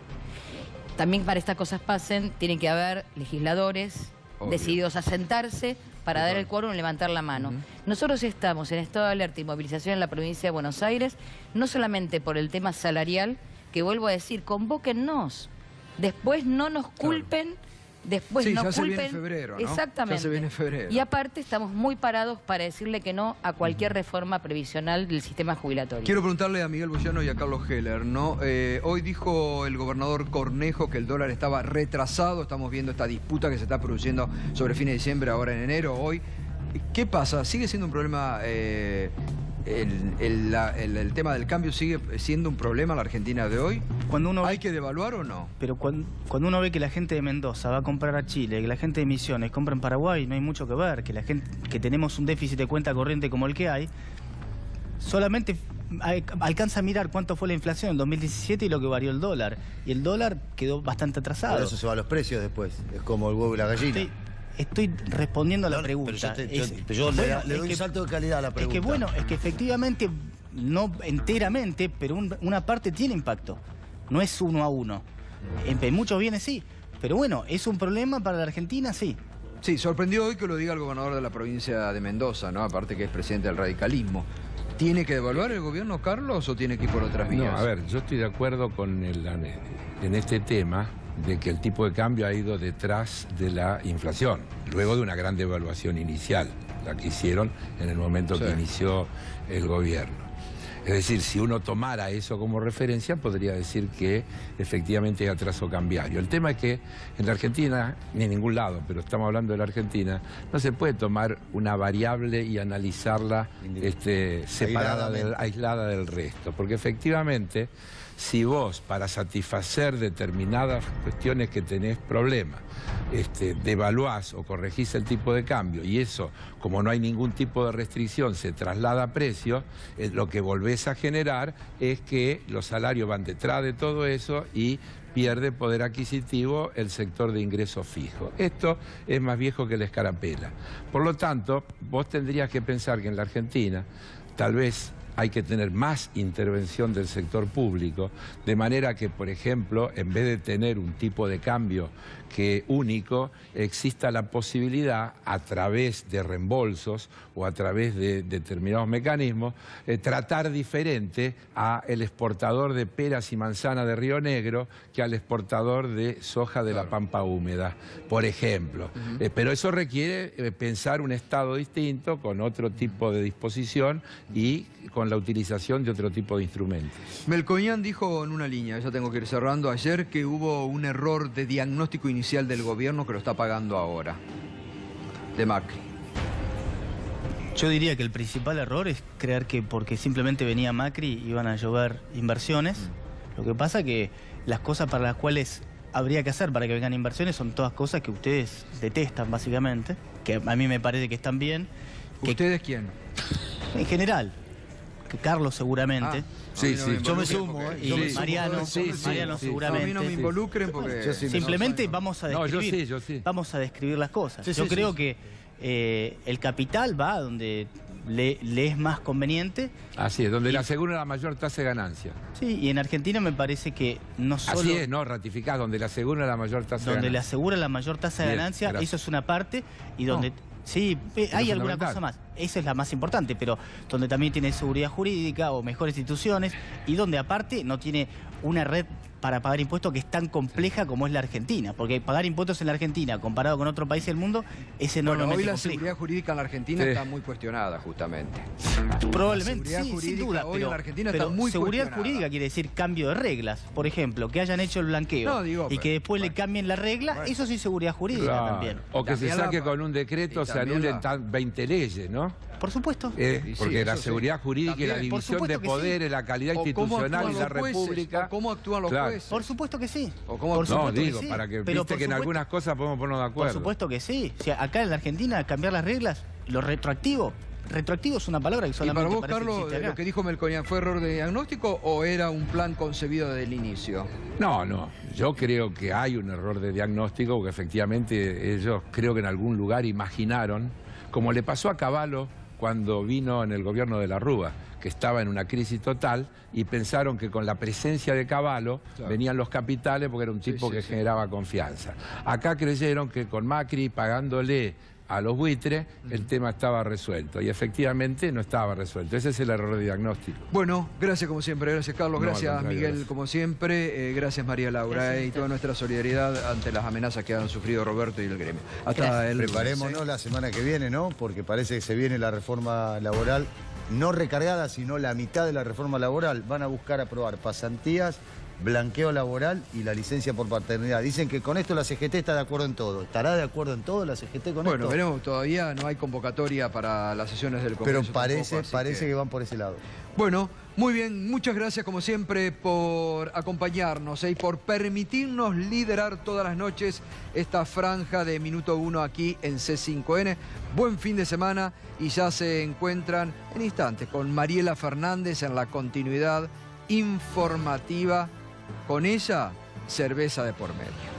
También para que estas cosas pasen, tiene que haber legisladores decididos a sentarse para dar el quórum y levantar la mano. Nosotros estamos en estado de alerta y movilización en la provincia de Buenos Aires, no solamente por el tema salarial, que vuelvo a decir, convóquennos, después no nos culpen, después sí, no ya culpen. Se viene febrero, ¿no? Exactamente. Ya se viene febrero. Y aparte estamos muy parados para decirle que no a cualquier reforma previsional del sistema jubilatorio. Quiero preguntarle a Miguel Boyano y a Carlos Heller, ¿no? Hoy dijo el gobernador Cornejo que el dólar estaba retrasado. Estamos viendo esta disputa que se está produciendo sobre fin de diciembre, ahora en enero, hoy. ¿Qué pasa? ¿Sigue siendo un problema? El tema del cambio sigue siendo un problema en la Argentina de hoy. ¿Hay que devaluar o no? Pero cuando uno ve que la gente de Mendoza va a comprar a Chile, que la gente de Misiones compra en Paraguay, no hay mucho que ver, que la gente, que tenemos un déficit de cuenta corriente como el que hay, solamente alcanza a mirar cuánto fue la inflación en 2017 y lo que varió el dólar. Y el dólar quedó bastante atrasado. Por eso se va a los precios después. Es como el huevo y la gallina. Estoy respondiendo a la pregunta. Yo le doy un salto de calidad a la pregunta. Es que efectivamente, no enteramente, pero una parte tiene impacto. No es 1 a 1. En muchos bienes sí. Pero bueno, ¿es un problema para la Argentina? Sí. Sí, sorprendió hoy que lo diga el gobernador de la provincia de Mendoza, ¿no? Aparte que es presidente del radicalismo. ¿Tiene que devaluar el gobierno, Carlos, o tiene que ir por otras vías? No, a ver, yo estoy de acuerdo con en este tema de que el tipo de cambio ha ido detrás de la inflación, luego de una gran devaluación inicial, la que hicieron en el momento que inició el gobierno. Es decir, si uno tomara eso como referencia, podría decir que efectivamente hay atraso cambiario. El tema es que en la Argentina, ni en ningún lado, pero estamos hablando de la Argentina, no se puede tomar una variable y analizarla separada, aislada del resto. Porque efectivamente, si vos, para satisfacer determinadas cuestiones que tenés problemas, devaluás o corregís el tipo de cambio y eso, como no hay ningún tipo de restricción, se traslada a precio, lo que volvés a generar es que los salarios van detrás de todo eso y pierde poder adquisitivo el sector de ingresos fijos. Esto es más viejo que la escarapela. Por lo tanto, vos tendrías que pensar que en la Argentina, tal vez hay que tener más intervención del sector público, de manera que, por ejemplo, en vez de tener un tipo de cambio que único, exista la posibilidad, a través de reembolsos o a través de determinados mecanismos, tratar diferente al exportador de peras y manzanas de Río Negro que al exportador de soja de la Pampa Húmeda, por ejemplo. Pero eso requiere pensar un Estado distinto, con otro tipo de disposición y con la utilización de otro tipo de instrumentos. Melconian dijo en una línea, ya tengo que ir cerrando, ayer que hubo un error de diagnóstico inicial del gobierno que lo está pagando ahora, de Macri. Yo diría que el principal error es creer que porque simplemente venía Macri iban a llover inversiones. Lo que pasa que las cosas para las cuales habría que hacer para que vengan inversiones son todas cosas que ustedes detestan básicamente, que a mí me parece que están bien. ¿Ustedes quién? En general. Que Carlos seguramente. Sí, yo me sumo. Y Mariano, Mariano seguramente. A mí no me involucren porque... Simplemente vamos a describir, vamos a describir las cosas. Yo creo que el capital va donde le es más conveniente. Así es, donde le asegura la mayor tasa de ganancia. Sí, y en Argentina me parece que no solo... Así es, no, ratificás, donde le asegura la mayor tasa de ganancia. Donde le asegura la mayor tasa de ganancia, eso es una parte, y donde... Sí, hay alguna cosa más. Esa es la más importante, pero donde también tiene seguridad jurídica o mejores instituciones y donde aparte no tiene una red para pagar impuestos que es tan compleja como es la Argentina. Porque pagar impuestos en la Argentina comparado con otro país del mundo es enormemente hoy la complejo. seguridad jurídica en la Argentina está muy cuestionada, justamente. Probablemente, sí, sin duda. Hoy en la Argentina está pero muy seguridad jurídica quiere decir cambio de reglas. Por ejemplo, que hayan hecho el blanqueo y que después le cambien la regla, eso sí seguridad jurídica también. O que se saque con un decreto, se anulen 20 leyes, ¿no? Por supuesto. Porque la seguridad jurídica y la división de poderes, la calidad institucional y la república... ¿Cómo actúan los jueces? Por supuesto que sí. No, digo, para que viste que en algunas cosas podemos ponernos de acuerdo. Por supuesto que sí. O sea, acá en la Argentina cambiar las reglas, lo retroactivo es una palabra que solamente ¿Y para vos, Carlos, lo que dijo Melconian fue error de diagnóstico o era un plan concebido desde el inicio? No, yo creo que hay un error de diagnóstico porque efectivamente ellos creo que en algún lugar imaginaron, como le pasó a Cavallo cuando vino en el gobierno de la Rúa, que estaba en una crisis total, y pensaron que con la presencia de Cavallo venían los capitales porque era un tipo que generaba confianza. Acá creyeron que con Macri pagándole a los buitres el tema estaba resuelto y efectivamente no estaba resuelto. Ese es el error de diagnóstico. Bueno, gracias como siempre, gracias Carlos, gracias Miguel como siempre, gracias María Laura y toda nuestra solidaridad ante las amenazas que han sufrido Roberto y el gremio. Hasta el Preparémonos la semana que viene, ¿no? Porque parece que se viene la reforma laboral no recargada, sino la mitad de la reforma laboral. Van a buscar aprobar pasantías, blanqueo laboral y la licencia por paternidad. Dicen que con esto la CGT está de acuerdo en todo. ¿Estará de acuerdo en todo la CGT con esto? Bueno, veremos, todavía no hay convocatoria para las sesiones del Congreso. Pero parece que van por ese lado. Bueno, muy bien, muchas gracias como siempre por acompañarnos y por permitirnos liderar todas las noches esta franja de Minuto 1 aquí en C5N. Buen fin de semana y ya se encuentran en instantes con Mariela Fernández en la continuidad informativa. Con ella, cerveza de por medio.